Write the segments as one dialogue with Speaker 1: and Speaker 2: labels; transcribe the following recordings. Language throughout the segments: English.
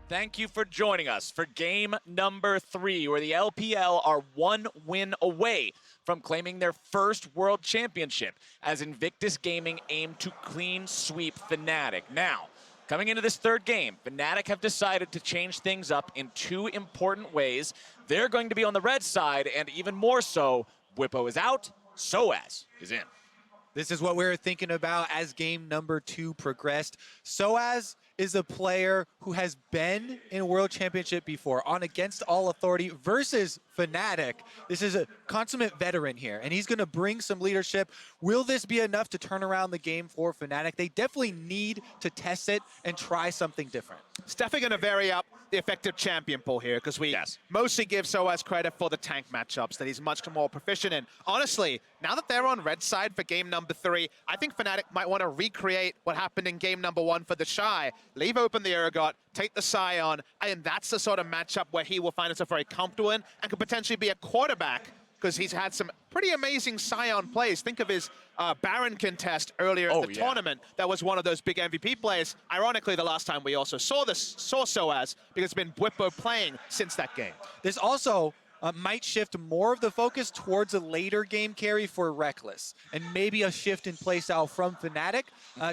Speaker 1: Thank you for joining us for game number 3, where the LPL are 1 win away from claiming their first world championship as Invictus Gaming aim to clean sweep Fnatic. Now, coming into this third game, Fnatic have decided to change things up in 2 important ways. They're going to be on the red side, and even more so, Bwipo is out, sOAZ is in.
Speaker 2: This is what we were thinking about as game number 2 progressed. sOAZ is a player who has been in World Championship before on Against All Authority versus Fnatic. This is a consummate veteran here, and he's going to bring some leadership. Will this be enough to turn around the game for Fnatic? They definitely need to test it and try something different.
Speaker 3: It's definitely going to vary up the effective champion pool here, because we mostly give sOAZ credit for the tank matchups that he's much more proficient in. Honestly, now that they're on red side for game number 3, I think Fnatic might want to recreate what happened in game number 1 for TheShy. Leave open the Urgot, take the Sion, and that's the sort of matchup where he will find himself very comfortable in and could potentially be a quarterback, because he's had some pretty amazing Sion plays. Think of his Baron contest earlier in the tournament. That was one of those big MVP plays. Ironically, the last time we also saw sOAZ, because it's been Bwipo playing since that game.
Speaker 2: There's also might shift more of the focus towards a later game carry for Rekkles, and maybe a shift in playstyle from Fnatic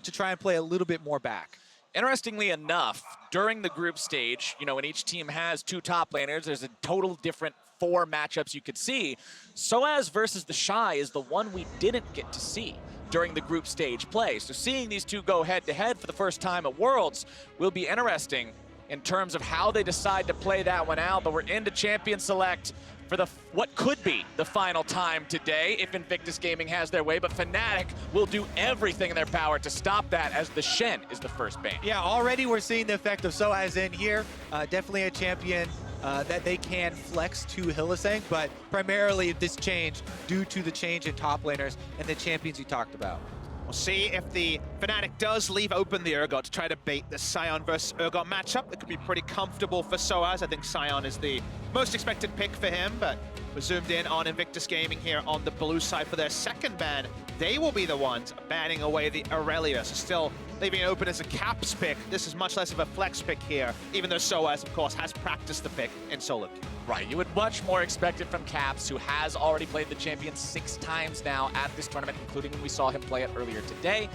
Speaker 2: to try and play a little bit more back.
Speaker 1: Interestingly enough, during the group stage, you know, when each team has 2 top laners, there's a total different 4 matchups you could see. sOAZ versus TheShy is the one we didn't get to see during the group stage play. So seeing these 2 go head-to-head for the first time at Worlds will be interesting in terms of how they decide to play that one out. But we're into Champion Select for what could be the final time today if Invictus Gaming has their way, but Fnatic will do everything in their power to stop that, as the Shen is the first ban.
Speaker 2: Yeah, already we're seeing the effect of sOAZ in here. Definitely a champion that they can flex to Hylissang, but primarily this change due to the change in top laners and the champions you talked about.
Speaker 3: We'll see if the Fnatic does leave open the Urgot to try to bait the Sion versus Urgot matchup. It could be pretty comfortable for sOAZ. I think Sion is the most expected pick for him, but we're zoomed in on Invictus Gaming here on the blue side for their second ban. They will be the ones banning away the Aurelia, so still leaving it open as a caps pick. This is much less of a flex pick here, even though sOAZ, of course, has practiced the pick in solo queue.
Speaker 1: Right, you would much more expect it from Caps, who has already played the champion 6 times now at this tournament, including when we saw him play it earlier today.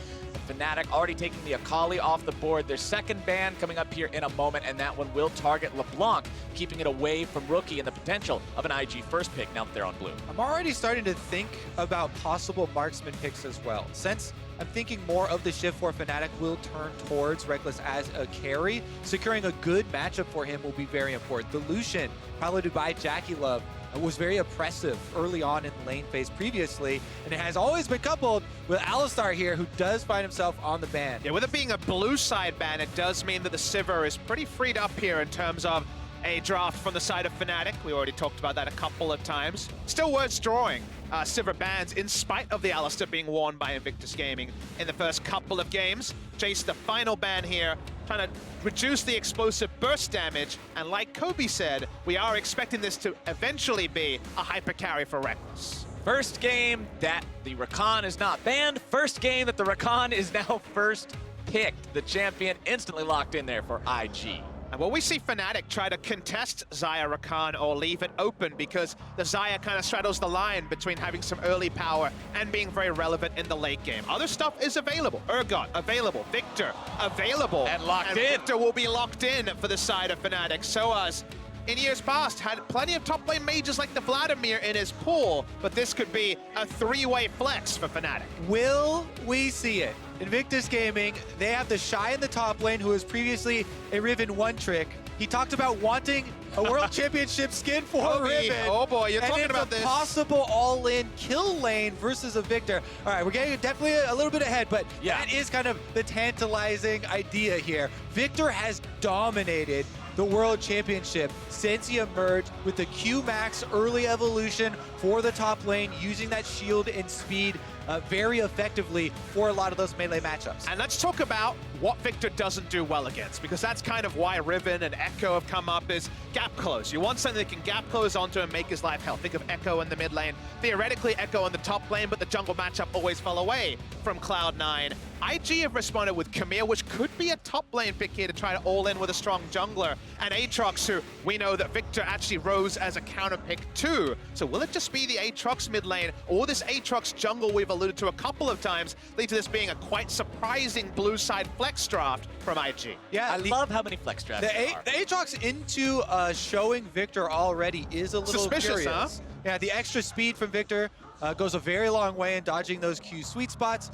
Speaker 1: Fnatic already taking the Akali off the board. Their second ban coming up here in a moment, and that one will target LeBlanc, keeping it away from Rookie and the potential of an IG first pick now that they're on blue.
Speaker 2: I'm already starting to think about possible marksman picks as well, since I'm thinking more of the shift for Fnatic will turn towards Rekkles as a carry. Securing a good matchup for him will be very important. The Lucian, piloted by JackeyLove, was very oppressive early on in the lane phase previously, and it has always been coupled with Alistar here, who does find himself on the ban.
Speaker 3: Yeah, with it being a blue side ban, it does mean that the Sivir is pretty freed up here in terms of a draft from the side of Fnatic. We already talked about that a couple of times. Still worth drawing Sivir bans in spite of the Alistar being worn by Invictus Gaming in the first couple of games. Jace, the final ban here, trying to reduce the explosive burst damage, and like Kobe said, we are expecting this to eventually be a hyper carry for Rekkles.
Speaker 1: First game that the Rakan is not banned. First game that the Rakan is now first picked. The champion instantly locked in there for IG.
Speaker 3: And will we see Fnatic try to contest Xayah Rakan or leave it open, because the Xayah kind of straddles the line between having some early power and being very relevant in the late game. Other stuff is available. Urgot, available. Viktor, available.
Speaker 1: And locked in.
Speaker 3: Viktor will be locked in for the side of Fnatic. sOAZ, in years past, had plenty of top lane mages like the Vladimir in his pool, but this could be a 3-way flex for Fnatic.
Speaker 2: Will we see it? Invictus Gaming, they have TheShy in the top lane, who was previously a Riven one-trick. He talked about wanting a World Championship skin for Riven.
Speaker 3: Oh boy, you're talking about this.
Speaker 2: And it's a possible all-in kill lane versus a Viktor. All right, we're getting definitely a little bit ahead, but that is kind of the tantalizing idea here. Viktor has dominated the World Championship since he emerged with the Q-Max early evolution for the top lane, using that shield and speed very effectively for a lot of those melee matchups.
Speaker 3: And let's talk about what Viktor doesn't do well against, because that's kind of why Riven and Echo have come up, is gap close. You want something that can gap close onto and make his life hell. Think of Echo in the mid lane. Theoretically, Echo in the top lane, but the jungle matchup always fell away from Cloud9. IG have responded with Camille, which could be a top lane pick here to try to all in with a strong jungler, and Aatrox, who we know that Viktor actually rose as a counter pick too. So will it just be the Aatrox mid lane, or this Aatrox jungle we've alluded to a couple of times, lead to this being a quite surprising blue side flex draft from IG?
Speaker 2: Yeah,
Speaker 1: I love how many flex drafts there are.
Speaker 2: The Aatrox into showing Viktor already is a little
Speaker 3: suspicious,
Speaker 2: curious.
Speaker 3: huh?
Speaker 2: Yeah, the extra speed from Viktor goes a very long way in dodging those Q sweet spots.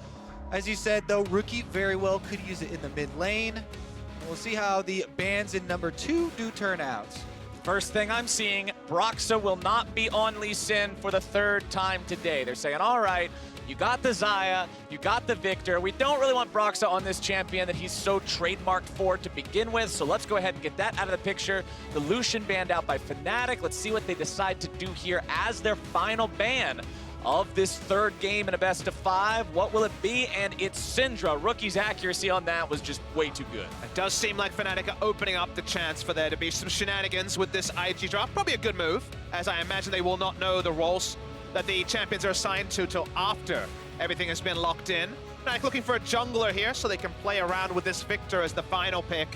Speaker 2: As you said, though, Rookie very well could use it in the mid lane. We'll see how the bans in number 2 do turn out.
Speaker 1: First thing I'm seeing, Broxah will not be on Lee Sin for the 3rd time today. They're saying, all right, you got the Xayah, you got the Viktor. We don't really want Broxah on this champion that he's so trademarked for to begin with, so let's go ahead and get that out of the picture. The Lucian banned out by Fnatic. Let's see what they decide to do here as their final ban of this 3rd game in a best of 5. What will it be? And it's Syndra. Rookie's accuracy on that was just way too good.
Speaker 3: It does seem like Fnatic are opening up the chance for there to be some shenanigans with this IG draft. Probably a good move, as I imagine they will not know the roles that the champions are assigned to till after everything has been locked in. Fnatic looking for a jungler here so they can play around with this Viktor as the final pick.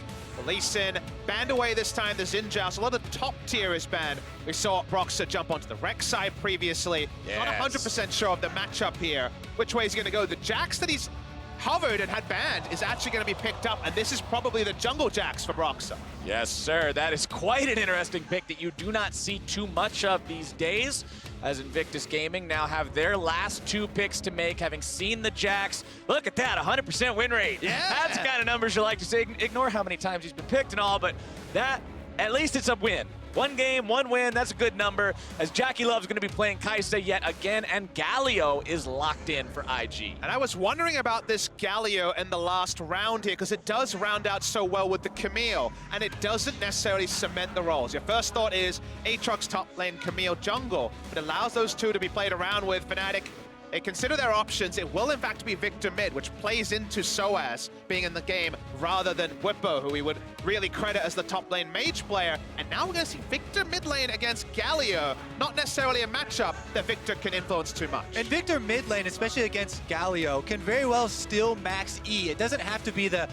Speaker 3: Lee Sin banned away this time, the Xin Zhao, so a lot of top tier is banned. We saw Broxah jump onto the Rex side previously.
Speaker 1: Yes.
Speaker 3: Not 100% sure of the matchup here. Which way is he gonna go? The Jax that he's hovered and had banned is actually gonna be picked up, and this is probably the jungle Jax for Broxah.
Speaker 1: Yes, sir. That is quite an interesting pick that you do not see too much of these days, as Invictus Gaming now have their last 2 picks to make, having seen the Jax. Look at that, 100% win rate.
Speaker 3: Yeah.
Speaker 1: That's the kind of numbers you like to say. Ignore how many times he's been picked and all, but that, at least it's a win. 1 game, 1 win, that's a good number, as JackeyLove is going to be playing Kaisa yet again, and Galio is locked in for IG.
Speaker 3: And I was wondering about this Galio in the last round here, because it does round out so well with the Camille, and it doesn't necessarily cement the roles. Your first thought is Aatrox top lane, Camille jungle, but allows those 2 to be played around with. Fnatic, they consider their options. It will in fact be Viktor mid, which plays into sOAZ being in the game rather than Whippo, who we would really credit as the top lane mage player. And now we're going to see Viktor mid lane against Galio. Not necessarily a matchup that Viktor can influence too much.
Speaker 2: And Viktor mid lane, especially against Galio, can very well still max E. It doesn't have to be the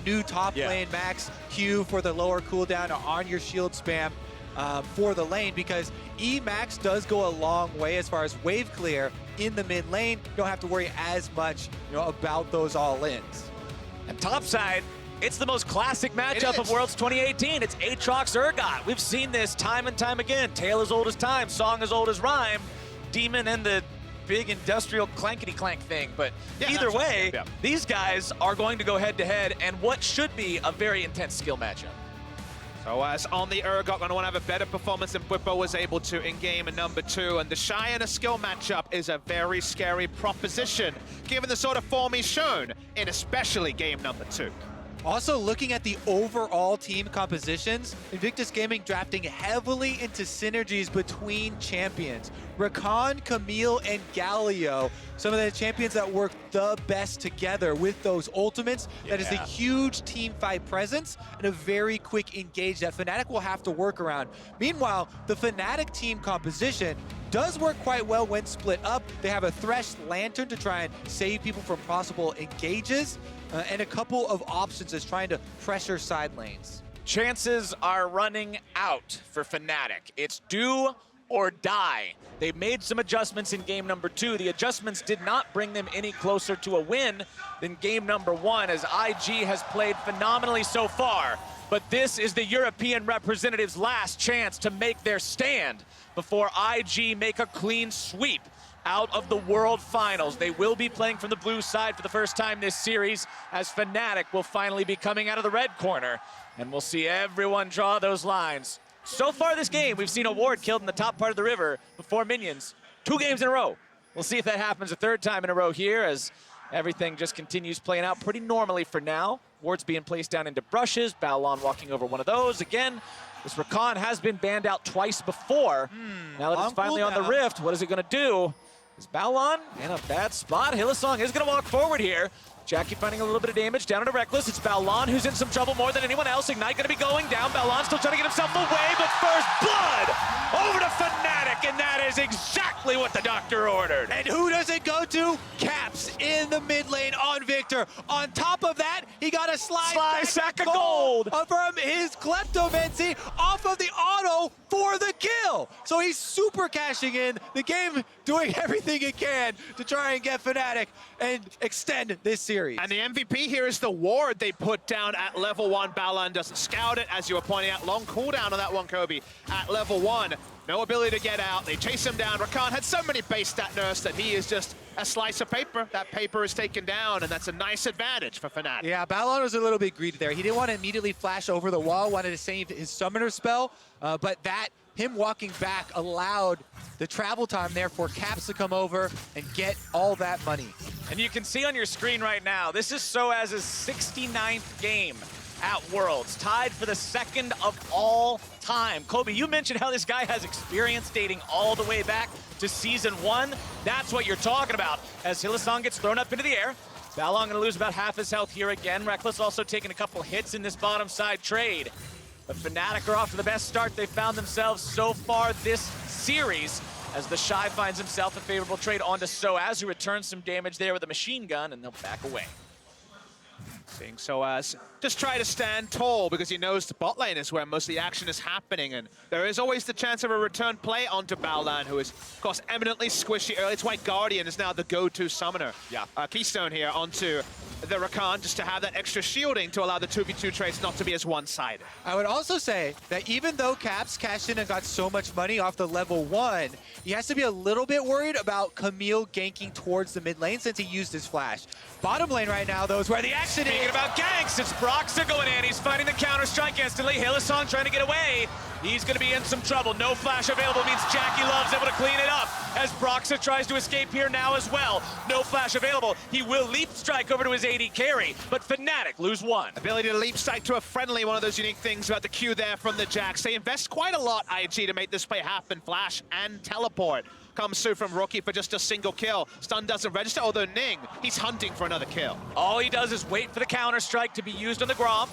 Speaker 2: new top lane max Q for the lower cooldown or on your shield spam for the lane, because E max does go a long way as far as wave clear in the mid lane. You don't have to worry as much about those all-ins.
Speaker 1: And topside, it's the most classic matchup of Worlds 2018. It's Aatrox Urgot. We've seen this time and time again. Tale as old as time, song as old as rhyme, Demon and the big industrial clankety-clank thing. But either way, these guys are going to go head-to-head, and what should be a very intense skill matchup.
Speaker 3: sOAZ on the Urgot, going to want to have a better performance than Whippo was able to in game number 2. And TheShy in a skill matchup is a very scary proposition, given the sort of form he's shown in especially game number 2.
Speaker 2: Also, looking at the overall team compositions, Invictus Gaming drafting heavily into synergies between champions. Rakan, Camille, and Galio, some of the champions that work the best together with those ultimates. That is a huge team fight presence and a very quick engage that Fnatic will have to work around. Meanwhile, the Fnatic team composition does work quite well when split up. They have a Thresh Lantern to try and save people from possible engages, and a couple of options as trying to pressure side lanes.
Speaker 1: Chances are running out for Fnatic. It's do or die. They've made some adjustments in game number 2. The adjustments did not bring them any closer to a win than game number 1, as IG has played phenomenally so far. But this is the European representatives' last chance to make their stand before IG make a clean sweep out of the World Finals. They will be playing from the blue side for the first time this series, as Fnatic will finally be coming out of the red corner, and we'll see everyone draw those lines. So far this game, we've seen a ward killed in the top part of the river before minions 2 games in a row. We'll see if that happens a 3rd time in a row here, as everything just continues playing out pretty normally for now. Wards being placed down into brushes, Baolan walking over one of those. Again, this Rakan has been banned out twice before. Now that it's finally on the Rift, what is it going to do? Is Baolan in a bad spot? Hylissang is going to walk forward here. Jackie finding a little bit of damage down into Rekkles. It's Baolan who's in some trouble more than anyone else. Ignite going to be going down. Baolan still trying to get himself away, but first blood over to Fnatic, and that is exactly what the doctor ordered.
Speaker 2: And who does it go to? Caps in the mid lane on Viktor. On top of that, he got a slide
Speaker 1: sack of gold
Speaker 2: from his Kleptomancy off of the auto for the kill. So he's super cashing in. The game doing everything it can to try and get Fnatic and extend this series.
Speaker 3: And the MVP here is the ward they put down at level 1. Baolan doesn't scout it, as you were pointing out. Long cooldown on that one, Kobe, at level 1. No ability to get out. They chase him down. Rakan had so many base stat nerfs that he is just a slice of paper. That paper is taken down, and that's a nice advantage for Fnatic.
Speaker 2: Yeah, Baolan was a little bit greedy there. He didn't want to immediately flash over the wall, wanted to save his summoner spell, but him walking back allowed the travel time there for Caps to come over and get all that money.
Speaker 1: And you can see on your screen right now, this is sOAZ's 69th game at Worlds, tied for the second of all time. Kobe, you mentioned how this guy has experience dating all the way back to Season 1. That's what you're talking about. As Hylissang gets thrown up into the air, Baolan gonna lose about half his health here again. Rekkles also taking a couple hits in this bottom side trade. But Fnatic are off to the best start they found themselves so far this series, as TheShy finds himself a favorable trade onto sOAZ, who returns some damage there with a machine gun, and they'll back away.
Speaker 3: Seeing sOAZ just try to stand tall because he knows the bot lane is where most of the action is happening, and there is always the chance of a return play onto Baolan, who is, of course, eminently squishy early. It's why Guardian is now the go-to summoner.
Speaker 1: Yeah.
Speaker 3: Keystone here onto the Rakan, just to have that extra shielding to allow the 2v2 trades not to be as one-sided.
Speaker 2: I would also say that even though Caps cashed in and got so much money off the level 1, he has to be a little bit worried about Camille ganking towards the mid lane since he used his flash. Bottom lane right now, though, is where the action is.
Speaker 1: Speaking about ganks, it's Broxah going in. He's fighting the counter-strike instantly. Hylissang trying to get away. He's going to be in some trouble. No flash available means JackeyLove's able to clean it up as Broxah tries to escape here now as well. No flash available. He will leap strike over to his AD carry, but Fnatic lose one.
Speaker 3: Ability to leap strike to a friendly, one of those unique things about the Q there from the Jacks. They invest quite a lot, IG, to make this play happen. Flash and teleport comes through from Rookie for just a single kill. Stun doesn't register, although Ning, he's hunting for another kill.
Speaker 1: All he does is wait for the counter-strike to be used on the Grom.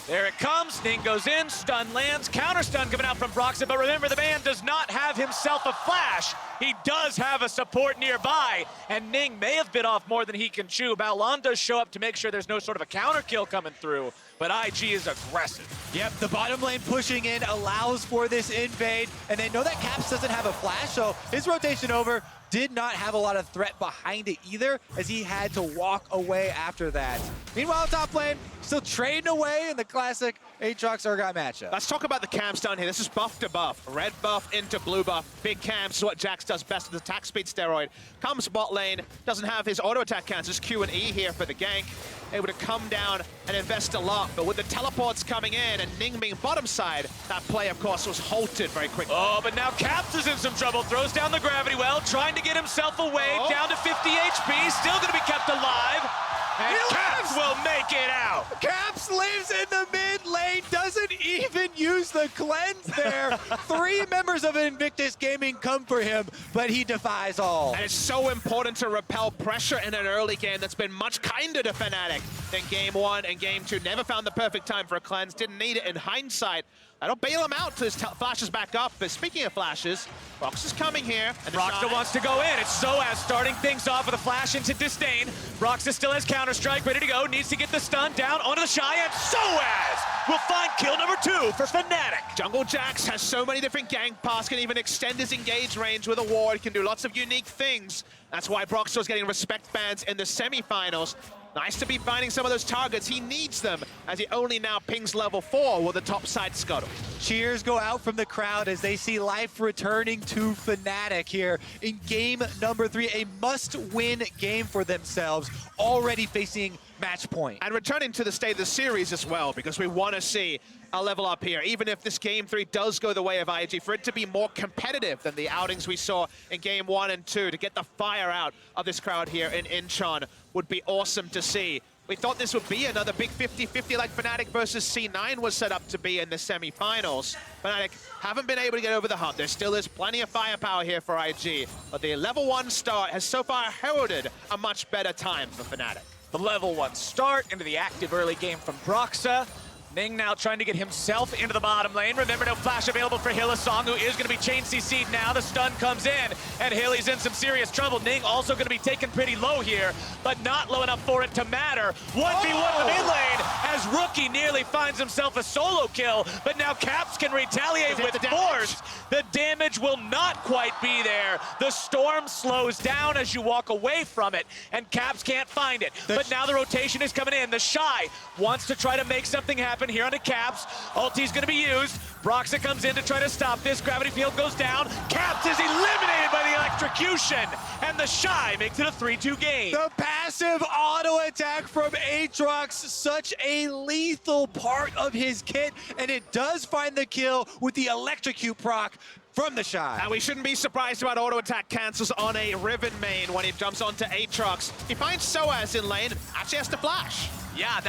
Speaker 1: There it comes, Ning goes in, stun lands, counter stun coming out from Broxah, but remember the man does not have himself a flash. He does have a support nearby, and Ning may have bit off more than he can chew. Baolan does show up to make sure there's no sort of a counter kill coming through, but IG is aggressive.
Speaker 2: Yep, the bottom lane pushing in allows for this invade, and they know that Caps doesn't have a flash, so his rotation over did not have a lot of threat behind it either, as he had to walk away after that. Meanwhile, top lane, still trading away in the classic Aatrox Urgot matchup.
Speaker 3: Let's talk about the camps down here. This is buff to buff. Red buff into blue buff. Big camps is what Jax does best with the attack speed steroid. Comes bot lane, doesn't have his auto attack counts, just Q and E here for the gank. Able to come down and invest a lot, but with the teleports coming in and Ning being bottom side, that play, of course, was halted very quickly.
Speaker 1: Oh, but now Caps is in some trouble. Throws down the gravity well, trying to get himself away, down to 50 HP, still gonna be kept alive. And Caps will make it out.
Speaker 2: Caps lives in the mid lane, doesn't even use the cleanse there. 3 members of Invictus Gaming come for him, but he defies all.
Speaker 3: And it's so important to repel pressure in an early game that's been much kinder to Fnatic than Game 1 and Game 2. Never found the perfect time for a cleanse, didn't need it in hindsight. That'll bail him out till his flashes back up. But speaking of flashes, Broxah's coming here. And
Speaker 1: Broxah wants to go in. It's sOAZ starting things off with a flash into Disdain. Broxah still has Counter-Strike ready to go. Needs to get the stun down onto TheShy, and sOAZ will find kill number 2 for Fnatic.
Speaker 3: Jungle Jax has so many different gank paths, can even extend his engage range with a ward, can do lots of unique things. That's why Broxah's getting respect bans in the semifinals. Nice to be finding some of those targets. He needs them as he only now pings level 4 with a top side scuttle.
Speaker 2: Cheers go out from the crowd as they see life returning to Fnatic here in game number 3. A must-win game for themselves, already facing match point.
Speaker 3: And returning to the state of the series as well, because we want to see a level up here. Even if this game 3 does go the way of IG, for it to be more competitive than the outings we saw in game 1 and 2, to get the fire out of this crowd here in Incheon would be awesome to see. We thought this would be another big 50-50 like Fnatic versus C9 was set up to be in the semifinals. Fnatic haven't been able to get over the hump. There still is plenty of firepower here for IG, but the level 1 start has so far heralded a much better time for Fnatic.
Speaker 1: The level 1 start into the active early game from Broxah. Ning now trying to get himself into the bottom lane. Remember, no flash available for Hylissang, who is going to be chain CC'd now. The stun comes in, and Hilly's in some serious trouble. Ning also going to be taken pretty low here, but not low enough for it to matter. 1v1 in the mid lane as Rookie nearly finds himself a solo kill, but now Caps can retaliate with force. The damage will not quite be there. The storm slows down as you walk away from it, and Caps can't find it. But now the rotation is coming in. TheShy wants to try to make something happen here onto Caps. Ulti's going to be used. Broxah comes in to try to stop this. Gravity field goes down. Caps is eliminated by the electrocution, and TheShy makes it a 3-2 game.
Speaker 2: The passive auto attack from Aatrox, such a lethal part of his kit, and it does find the kill with the electrocute proc from TheShy.
Speaker 3: And we shouldn't be surprised about auto attack cancels on a Riven main when he jumps onto Aatrox. He finds sOAZ in lane, actually has to flash.
Speaker 1: Yeah,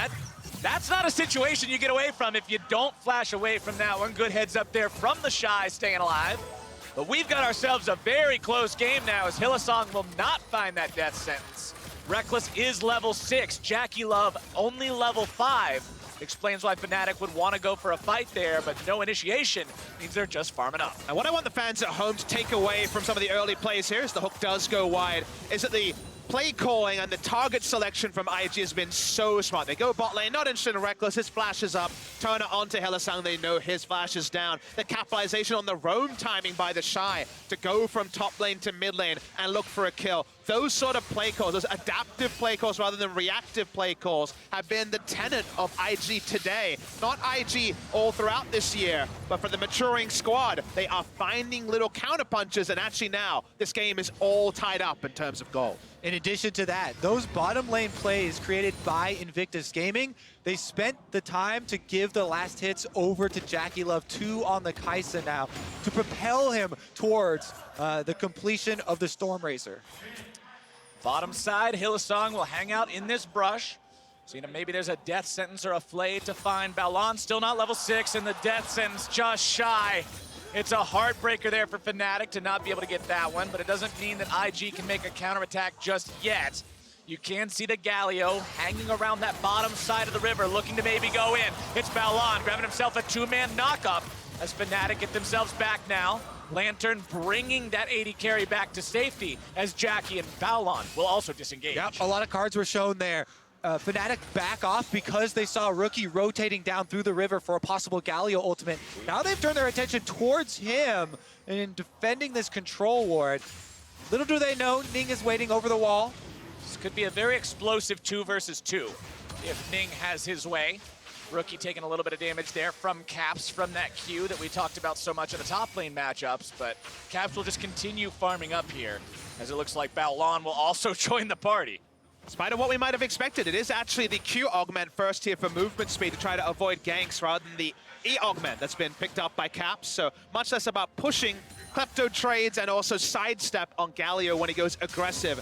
Speaker 1: that's not a situation you get away from if you don't flash away from that one. Good heads up there from TheShy staying alive. But we've got ourselves a very close game now as Hylissang will not find that death sentence. Rekkles is level 6, JackeyLove only level 5. Explains why Fnatic would want to go for a fight there, but no initiation means they're just farming up.
Speaker 3: And what I want the fans at home to take away from some of the early plays here, as the hook does go wide, is that the play calling and the target selection from IG has been so smart. They go bot lane, not interested in Rekkles, his flash is up, turn it onto Hylissang, they know his flash is down. The capitalization on the roam timing by TheShy to go from top lane to mid lane and look for a kill. Those sort of play calls, those adaptive play calls rather than reactive play calls, have been the tenet of IG today. Not IG all throughout this year, but for the maturing squad, they are finding little counterpunches, and actually now, this game is all tied up in terms of gold.
Speaker 2: In addition to that, those bottom lane plays created by Invictus Gaming, they spent the time to give the last hits over to JackeyLove 2 on the Kaisa now to propel him towards the completion of the Storm Racer.
Speaker 1: Bottom side, Hylissang will hang out in this brush. So, maybe there's a death sentence or a flay to find. Baolan still not level 6, and the death sentence just shy. It's a heartbreaker there for Fnatic to not be able to get that one, but it doesn't mean that IG can make a counterattack just yet. You can see the Galio hanging around that bottom side of the river, looking to maybe go in. It's Baolan grabbing himself a 2-man knockup as Fnatic get themselves back now. Lantern bringing that 80 carry back to safety as Jackie and Baolan will also disengage.
Speaker 2: Yep, a lot of cards were shown there. Fnatic back off because they saw Rookie rotating down through the river for a possible Galio ultimate. Now they've turned their attention towards him in defending this control ward. Little do they know, Ning is waiting over the wall.
Speaker 1: This could be a very explosive 2 versus 2 if Ning has his way. Rookie taking a little bit of damage there from Caps from that Q that we talked about so much in the top lane matchups, but Caps will just continue farming up here as it looks like Baolan will also join the party.
Speaker 3: In spite of what we might have expected, it is actually the Q augment first here for movement speed to try to avoid ganks rather than the E augment that's been picked up by Caps. So much less about pushing klepto trades and also sidestep on Galio when he goes aggressive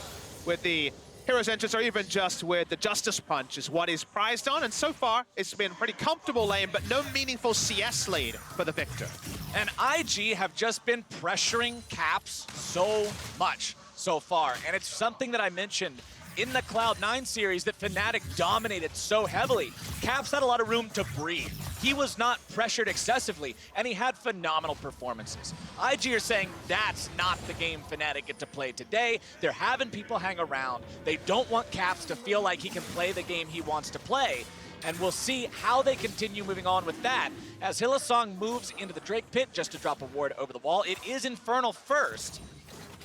Speaker 3: with the Hero's Entrance or even just with the Justice Punch is what he's prized on. And so far, it's been pretty comfortable lane, but no meaningful CS lead for the Viktor.
Speaker 1: And IG have just been pressuring Caps so much so far. And it's something that I mentioned in the Cloud9 series that Fnatic dominated so heavily. Caps had a lot of room to breathe. He was not pressured excessively, and he had phenomenal performances. IG are saying that's not the game Fnatic get to play today. They're having people hang around. They don't want Caps to feel like he can play the game he wants to play. And we'll see how they continue moving on with that as Hylissang moves into the Drake pit just to drop a ward over the wall. It is Infernal first.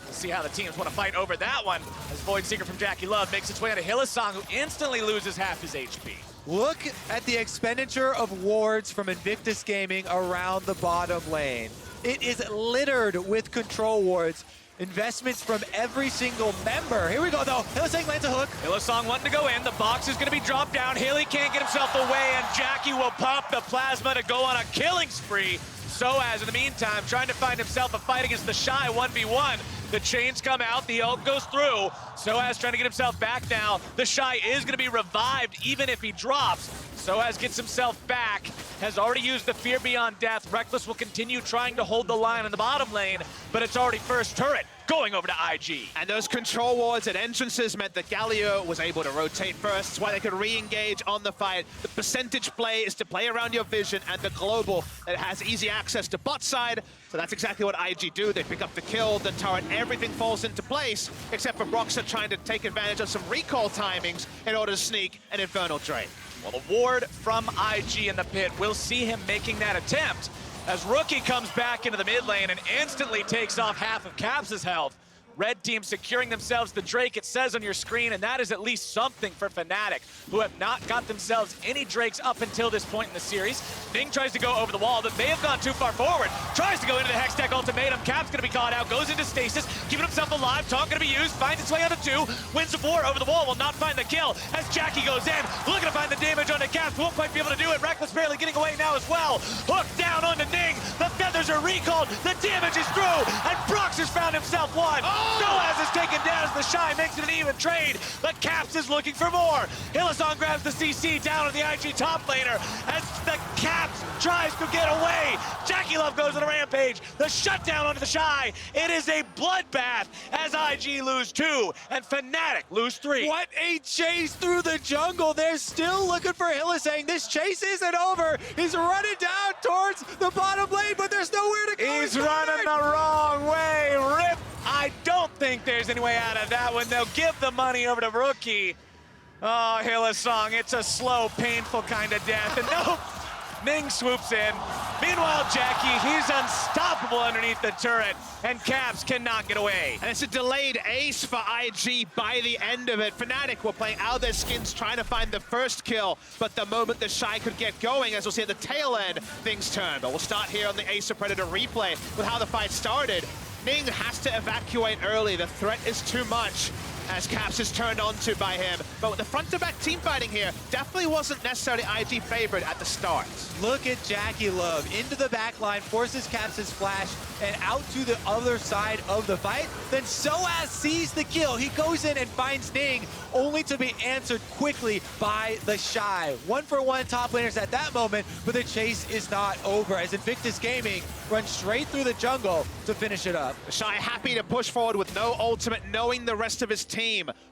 Speaker 1: We'll see how the teams want to fight over that one as Void Seeker from JackeyLove makes its way into Hylissang, who instantly loses half his HP.
Speaker 2: Look at the expenditure of wards from Invictus Gaming around the bottom lane. It is littered with control wards. Investments from every single member. Here we go, though. Hylissang lands a hook.
Speaker 1: Hylissang wanting to go in. The box is going to be dropped down. Hilly can't get himself away, and Jackie will pop the plasma to go on a killing spree. sOAZ, in the meantime, trying to find himself a fight against TheShy 1v1. The chains come out, the ult goes through. sOAZ trying to get himself back now. TheShy is going to be revived even if he drops. sOAZ gets himself back, has already used the Fear Beyond Death. Rekkles will continue trying to hold the line in the bottom lane, but it's already first turret going over to IG.
Speaker 3: And those control wards at entrances meant that Galio was able to rotate first. That's why they could re-engage on the fight. The percentage play is to play around your vision, and the global that has easy access to bot side. So that's exactly what IG do. They pick up the kill, the turret, everything falls into place, except for Broxah trying to take advantage of some recall timings in order to sneak an Infernal Drain.
Speaker 1: Well, the ward from IG in the pit, we'll see him making that attempt as Rookie comes back into the mid lane and instantly takes off half of Caps' health. Red team securing themselves the Drake, it says on your screen, and that is at least something for Fnatic, who have not got themselves any Drakes up until this point in the series. Ning tries to go over the wall, but they have gone too far forward. Tries to go into the Hextech ultimatum. Cap's gonna be caught out, goes into stasis, keeping himself alive. Taunt gonna be used, finds its way on the 2, wins the 4 over the wall, will not find the kill as Jackie goes in, looking to find the damage onto Caps, won't quite be able to do it. Rekkles barely getting away now as well. Hook down onto Ning, the feathers are recalled, the damage is through, and Broxah has found himself one. sOAZ is taken down as TheShy makes it an even trade, but Caps is looking for more. Hylissang grabs the CC down on the IG top laner as the Caps tries to get away. JackeyLove goes on a rampage. The shutdown onto TheShy. It is a bloodbath as IG lose 2 and Fnatic lose 3.
Speaker 2: What a chase through the jungle. They're still looking for Hylissang. This chase isn't over. He's running down towards the bottom lane, but there's nowhere to go.
Speaker 1: He's running the wrong way. Rip. I don't think there's any way out of that one. They'll give the money over to Rookie. Oh, Hylissang, it's a slow, painful kind of death. And nope, Ning swoops in. Meanwhile, Jackie, he's unstoppable underneath the turret, and Caps cannot get away.
Speaker 3: And it's a delayed ace for IG by the end of it. Fnatic were playing out of their skins trying to find the first kill, but the moment TheShy could get going, as we'll see at the tail end, things turn. But we'll start here on the Ace of Predator replay with how the fight started. Ning has to evacuate early. The threat is too much as Caps is turned onto by him. But with the front-to-back team fighting here, definitely wasn't necessarily IG favored at the start.
Speaker 2: Look at JackeyLove into the back line, forces Caps' flash, and out to the other side of the fight. Then sOAZ sees the kill. He goes in and finds Ning, only to be answered quickly by TheShy. 1-for-1 top laners at that moment, but the chase is not over as Invictus Gaming runs straight through the jungle to finish it up.
Speaker 3: TheShy happy to push forward with no ultimate, knowing the rest of his team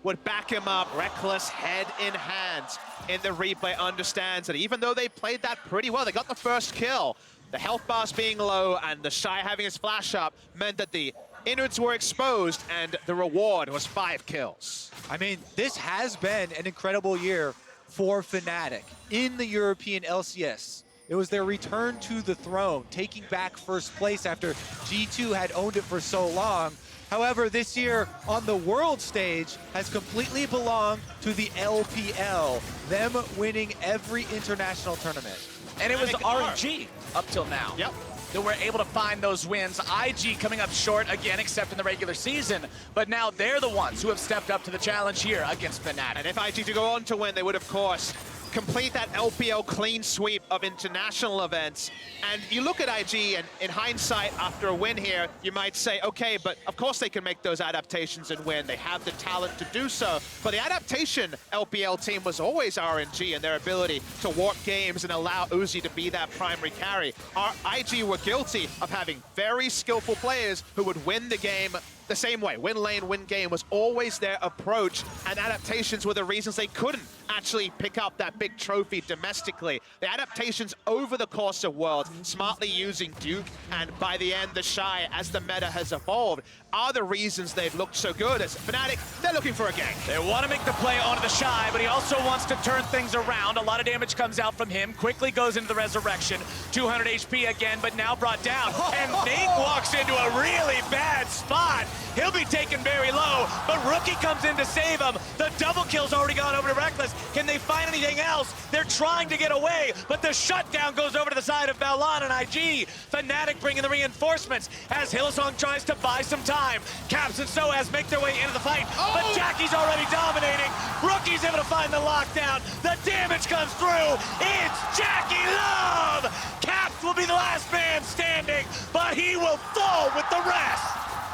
Speaker 3: would back him up. Rekkles head in hand in the replay understands that even though they played that pretty well, they got the first kill. The health bars being low and TheShy having his flash up meant that the innards were exposed and the reward was 5 kills.
Speaker 2: I mean, this has been an incredible year for Fnatic in the European LCS. It was their return to the throne, taking back first place after G2 had owned it for so long. However, this year on the world stage has completely belonged to the LPL, them winning every international tournament.
Speaker 1: And it was RNG up till now.
Speaker 3: Yep.
Speaker 1: That were able to find those wins. IG coming up short again, except in the regular season. But now they're the ones who have stepped up to the challenge here against Fnatic.
Speaker 3: And if IG to go on to win, they would, of course, complete that LPL clean sweep of international events. And you look at IG, and in hindsight, after a win here, you might say, okay, but of course they can make those adaptations and win. They have the talent to do so. But the adaptation LPL team was always RNG and their ability to warp games and allow sOAZ to be that primary carry. Our IG were guilty of having very skillful players who would win the game the same way. Win lane, win game was always their approach, and adaptations were the reasons they couldn't actually pick up that big trophy domestically. The adaptations over the course of Worlds, smartly using Duke, and by the end, TheShy, as the meta has evolved, are the reasons they've looked so good. As Fnatic, they're looking for a gank.
Speaker 1: They want to make the play onto TheShy, but he also wants to turn things around. A lot of damage comes out from him, quickly goes into the resurrection. 200 HP again, but now brought down. And Ning walks into a really bad spot. He'll be taken very low, but Rookie comes in to save him. The double kill's already gone over to Rekkles. Can they find anything else? They're trying to get away, but the shutdown goes over to the side of Baolan and IG. Fnatic bringing the reinforcements as Hylissang tries to buy some time. Caps and sOAZ make their way into the fight, but Jackie's already dominating. Rookie's able to find the lockdown. The damage comes through. It's JackeyLove. Caps will be the last man standing, but he will fall with the rest.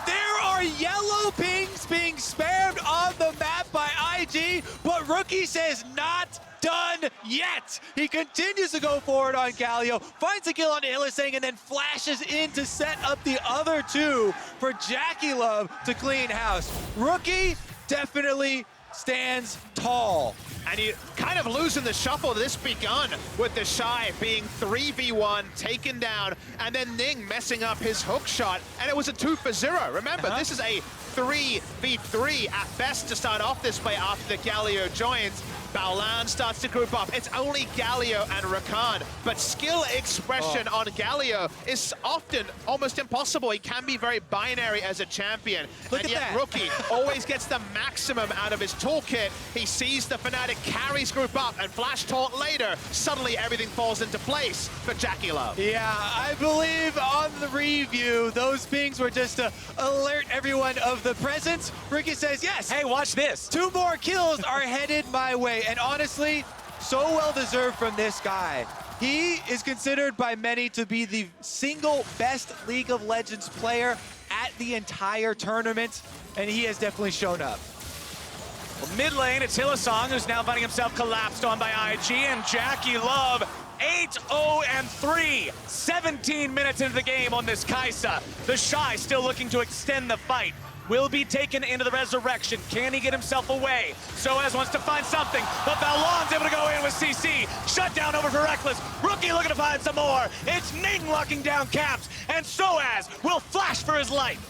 Speaker 2: There are are yellow pings being spammed on the map by IG, but Rookie says not done yet. He continues to go forward on Galio, finds a kill on Hylissang, and then flashes in to set up the other two for JackeyLove to clean house. Rookie definitely stands tall.
Speaker 3: And you kind of losing the shuffle. This begun with TheShy being 3v1, taken down, and then Ning messing up his hook shot, and it was a 2 for 0. Remember, this is a 3v3 at best to start off this play after the Galio joins. Baolan starts to group up. It's only Galio and Rakan, but skill expression on Galio is often almost impossible. He can be very binary as a champion.
Speaker 2: Look
Speaker 3: and
Speaker 2: at
Speaker 3: yet
Speaker 2: that.
Speaker 3: Rookie always gets the maximum out of his toolkit. He sees the Fnatic carries group up and flash taunt later. Suddenly everything falls into place for JackeyLove.
Speaker 2: Yeah, I believe on the review, those pings were just to alert everyone of the presence. Rookie says, yes.
Speaker 1: Hey, watch this.
Speaker 2: 2 more kills are headed my way. And honestly, so well deserved from this guy. He is considered by many to be the single best League of Legends player at the entire tournament, and he has definitely shown up.
Speaker 1: Well, mid lane, it's Hylissang, who's now finding himself collapsed on by IG, and JackeyLove 8-0-3, 17 minutes into the game on this Kaisa. TheShy still looking to extend the fight. Will be taken into the resurrection. Can he get himself away? sOAZ wants to find something, but Baolan's able to go in with CC. Shut down over for Rekkles. Rookie looking to find some more. It's Ning locking down caps, and sOAZ will flash for his life.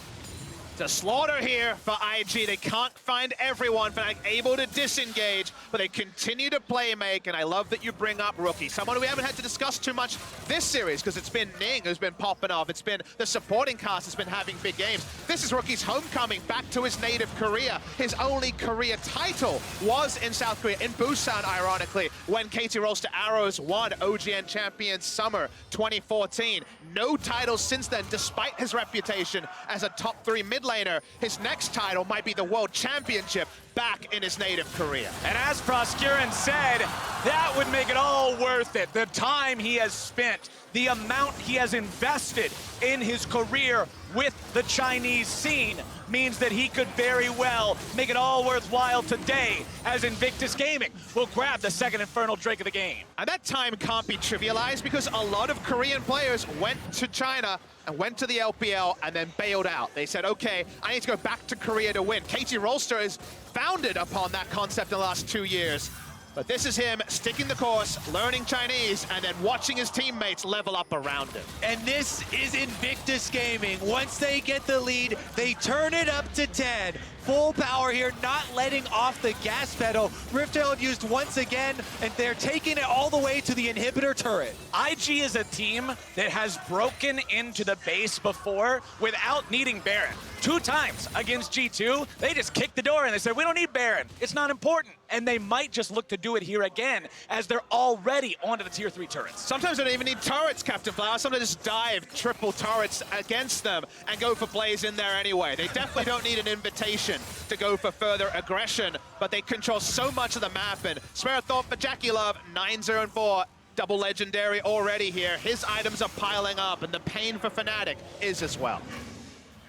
Speaker 3: To slaughter here for IG. They can't find everyone, but able to disengage, but they continue to play make, and I love that you bring up Rookie. Someone we haven't had to discuss too much this series, because it's been Ning who's been popping off. It's been the supporting cast that's been having big games. This is Rookie's homecoming back to his native Korea. His only Korea title was in South Korea, in Busan, ironically, when KT Rolls to Arrows won OGN Champions Summer 2014. No titles since then, despite his reputation as a top 3 mid laner. His next title might be the World Championship back in his native Korea.
Speaker 1: And as Proscurin said, that would make it all worth it. The time he has spent, the amount he has invested in his career with the Chinese scene means that he could very well make it all worthwhile today as Invictus Gaming will grab the second Infernal Drake of the game.
Speaker 3: And that time can't be trivialized because a lot of Korean players went to China and went to the LPL and then bailed out. They said, okay, I need to go back to Korea to win. KT Rolster is founded upon that concept in the last 2 years. But this is him sticking the course, learning Chinese, and then watching his teammates level up around him.
Speaker 2: And this is Invictus Gaming. Once they get the lead, they turn it up to 10. Full power here, not letting off the gas pedal. Riftail used once again, and they're taking it all the way to the inhibitor turret.
Speaker 1: IG is a team that has broken into the base before without needing Baron. 2 times against G2, they just kicked the door and they said, we don't need Baron, it's not important. And they might just look to do it here again as they're already onto the tier 3 turrets.
Speaker 3: Sometimes they don't even need turrets, Captain Flower. Sometimes just dive triple turrets against them and go for plays in there anyway. They definitely don't need an invitation to go for further aggression, but they control so much of the map. And spare a thought for JackeyLove, 9-0-4. Double legendary already here. His items are piling up, and the pain for Fnatic is as well.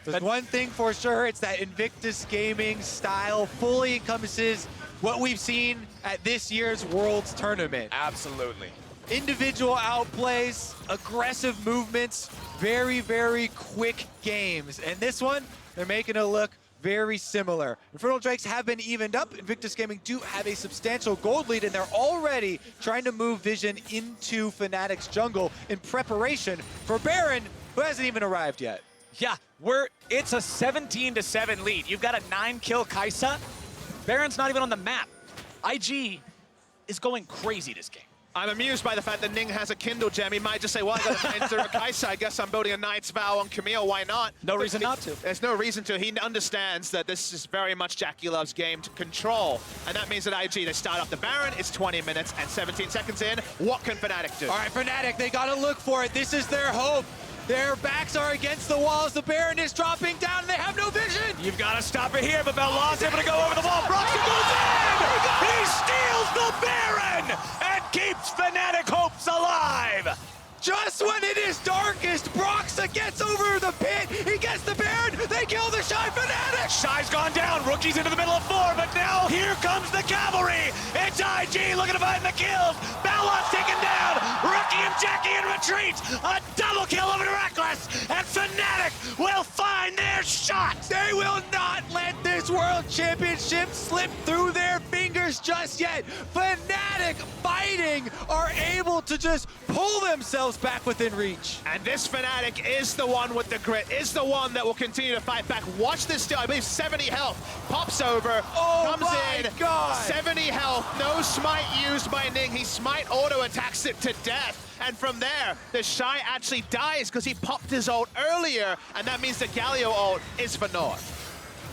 Speaker 2: There's one thing for sure, it's that Invictus Gaming style fully encompasses what we've seen at this year's Worlds Tournament.
Speaker 1: Absolutely.
Speaker 2: Individual outplays, aggressive movements, very, very quick games. And this one, they're making it look very similar. Infernal Drakes have been evened up. Invictus Gaming do have a substantial gold lead, and they're already trying to move Vision into Fnatic's jungle in preparation for Baron, who hasn't even arrived yet.
Speaker 1: Yeah, it's a 17-7 lead. You've got a 9-kill Kaisa. Baron's not even on the map. IG is going crazy this game.
Speaker 3: I'm amused by the fact that Ning has a Kindle gem. He might just say, well, I got a 9-0 Kaisa. I guess I'm building a Knight's Vow on Camille. Why not?
Speaker 1: No reason not to.
Speaker 3: There's no reason to. He understands that this is very much JackeyLove's game to control. And that means that IG, they start off the Baron. It's 20 minutes and 17 seconds in. What can Fnatic do?
Speaker 2: All right, Fnatic, they got to look for it. This is their hope. Their backs are against the walls. The Baron is dropping down, and they have no vision.
Speaker 1: You've got to stop it here, but Baolan's able to go over the wall. Broxah goes in! He steals the Baron and keeps Fnatic hopes alive!
Speaker 2: Just when it is darkest, Broxah gets over the pit. He gets the Baron. They kill TheShy. Fnatic
Speaker 1: Shy's gone down. Rookie's into the middle of 4, but now here comes the cavalry. It's IG looking to find the kills. Baolan's taken down. Rookie and Jackie in retreat. A double kill over to Rekkles. And Fnatic will find their shot.
Speaker 2: They will not let this World Championship slip through their fingers just yet. Fnatic fighting are able to just pull themselves back within reach.
Speaker 3: And this Fnatic is the one with the grit, is the one that will continue to fight back. Watch this still, I believe 70 health. Pops over, comes in,
Speaker 2: God.
Speaker 3: 70 health, no smite used by Ning. He smite auto attacks it to death. And from there, TheShy actually dies because he popped his ult earlier, and that means the Galio ult is for North.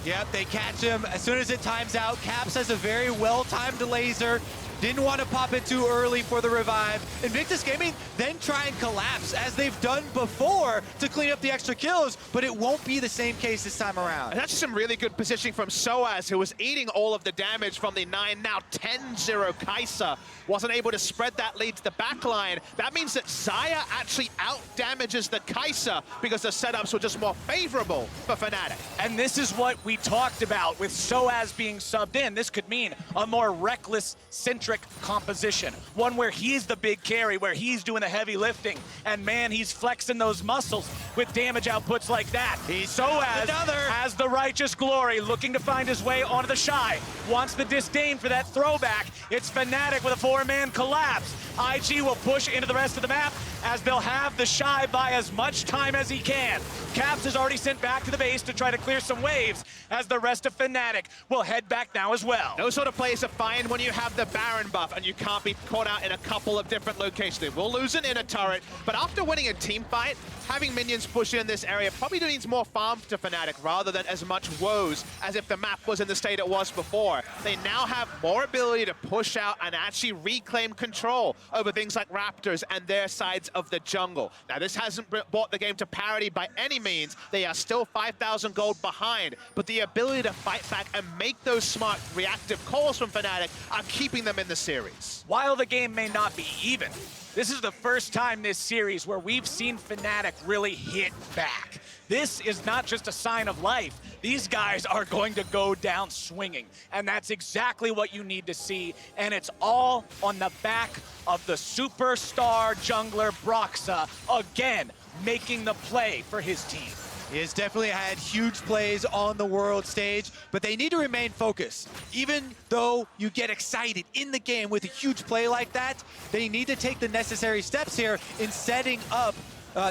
Speaker 2: Yep, they catch him as soon as it times out. Caps has a very well-timed laser. Didn't want to pop it too early for the revive. Invictus Gaming then try and collapse as they've done before to clean up the extra kills, but it won't be the same case this time around.
Speaker 3: And that's some really good positioning from sOAZ, who was eating all of the damage from the 9, now 10-0 Kaisa. Wasn't able to spread that lead to the backline. That means that Xayah actually out-damages the Kaisa because the setups were just more favorable for Fnatic.
Speaker 1: And this is what we talked about with sOAZ being subbed in. This could mean a more Rekkles-centric composition. One where he's the big carry, where he's doing the heavy lifting. And man, he's flexing those muscles with damage outputs like that. sOAZ has the righteous glory, looking to find his way onto the Shy. Wants the disdain for that throwback. It's Fnatic with a 4-man collapse. IG will push into the rest of the map as they'll have the Shy buy as much time as he can. Caps is already sent back to the base to try to clear some waves as the rest of Fnatic will head back now as well.
Speaker 3: Those sort of plays are fine when you have the Baron buff and you can't be caught out in a couple of different locations. They will lose an inner turret, but after winning a team fight, having minions push in this area probably needs more farm to Fnatic rather than as much woes as if the map was in the state it was before. They now have more ability to push out and actually reclaim control over things like Raptors and their sides of the jungle. Now, this hasn't brought the game to parity by any means. They are still 5,000 gold behind, but the ability to fight back and make those smart reactive calls from Fnatic are keeping them in the series.
Speaker 1: While the game may not be even, this is the first time this series where we've seen Fnatic really hit back. This is not just a sign of life. These guys are going to go down swinging, and that's exactly what you need to see, and it's all on the back of the superstar jungler Broxah, again, making the play for his team.
Speaker 2: He has definitely had huge plays on the world stage, but they need to remain focused. Even though you get excited in the game with a huge play like that, they need to take the necessary steps here in setting up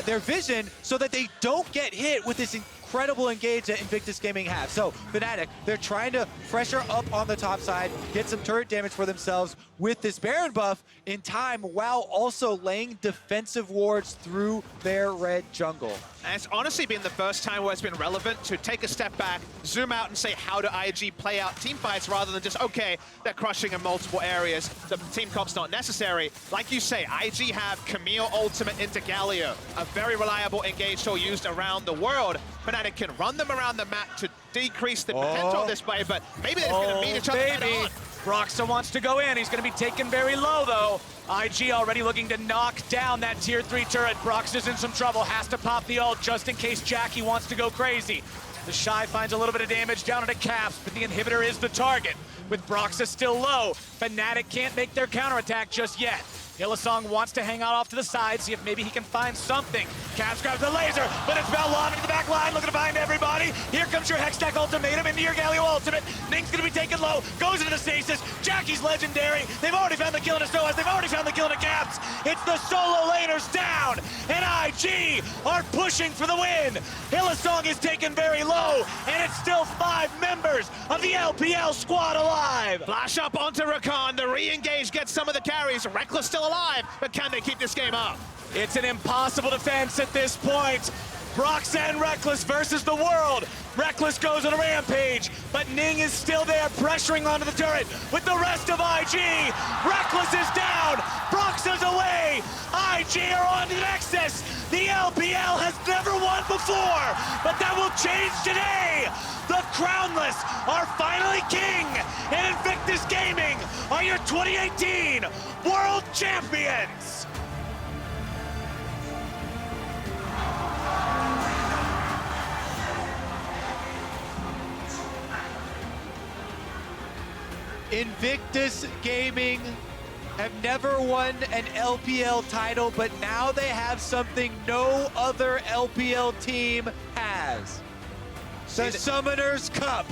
Speaker 2: their vision so that they don't get hit with this incredible engage that Invictus Gaming have. So Fnatic, they're trying to pressure up on the top side, get some turret damage for themselves with this Baron buff in time, while also laying defensive wards through their red jungle.
Speaker 3: And it's honestly been the first time where it's been relevant to take a step back, zoom out and say, how do IG play out team fights rather than just, okay, they're crushing in multiple areas, the team comp's not necessary. Like you say, IG have Camille ultimate into Galio, a very reliable engage tool used around the world. Fnatic can run them around the map to decrease the potential of this play, but maybe they're going to meet each other head on.
Speaker 1: Broxah wants to go in. He's going to be taken very low, though. IG already looking to knock down that tier 3 turret. Broxah's in some trouble. Has to pop the ult just in case Jackie wants to go crazy. TheShy finds a little bit of damage down into Caps, but the inhibitor is the target. With Broxah still low, Fnatic can't make their counterattack just yet. Hylissang wants to hang out off to the side, see if maybe he can find something. Caps grabs the laser, but it's Baolan into the back line, looking to find everybody. Here comes your Hextech ultimatum into your Galio ultimate. Ning's gonna be taken low, goes into the stasis. Jackie's legendary. They've already found the kill into sOAZ, they've already found the kill into Caps. It's the solo laners down, and IG are pushing for the win. Hylissang is taken very low, and it's still 5 members of the LPL squad alive.
Speaker 3: Flash up onto Rakan, the re-engage gets some of the carries. Rekkles still alive, but can they keep this game up?
Speaker 1: It's an impossible defense at this point. Broxah and Rekkles versus the world. Rekkles goes on a rampage, but Ning is still there pressuring onto the turret with the rest of IG. Rekkles is down, Broxah's away. IG are on to the Nexus. The LPL has never won before, but that will change today. The Crownless are finally king, and Invictus Gaming are your 2018 World Champions.
Speaker 2: Invictus Gaming have never won an LPL title, but now they have something no other LPL team has. The Summoner's Cup.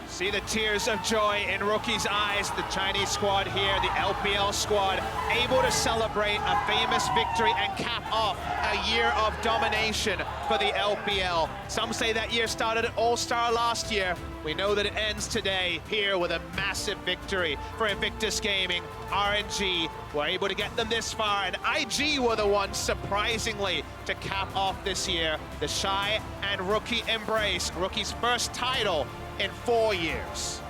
Speaker 3: See the tears of joy in Rookie's eyes. The Chinese squad here, the LPL squad, able to celebrate a famous victory and cap off a year of domination for the LPL. Some say that year started at All-Star last year. We know that it ends today here with a massive victory for Invictus Gaming. RNG were able to get them this far, and IG were the ones, surprisingly, to cap off this year. TheShy and Rookie embrace Rookie's first title in 4 years.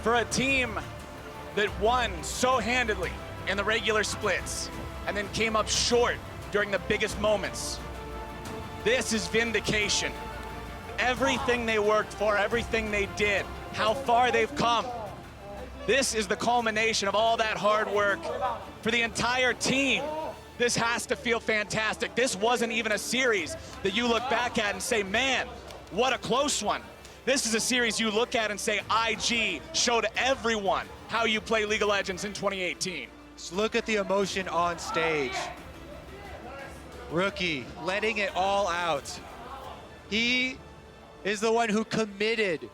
Speaker 1: For a team that won so handedly in the regular splits and then came up short during the biggest moments, this is vindication. Everything they worked for, everything they did, how far they've come. This is the culmination of all that hard work for the entire team. This has to feel fantastic. This wasn't even a series that you look back at and say, man, what a close one. This is a series you look at and say, IG showed everyone how you play League of Legends in 2018.
Speaker 2: Just look at the emotion on stage. Rookie letting it all out. He is the one who committed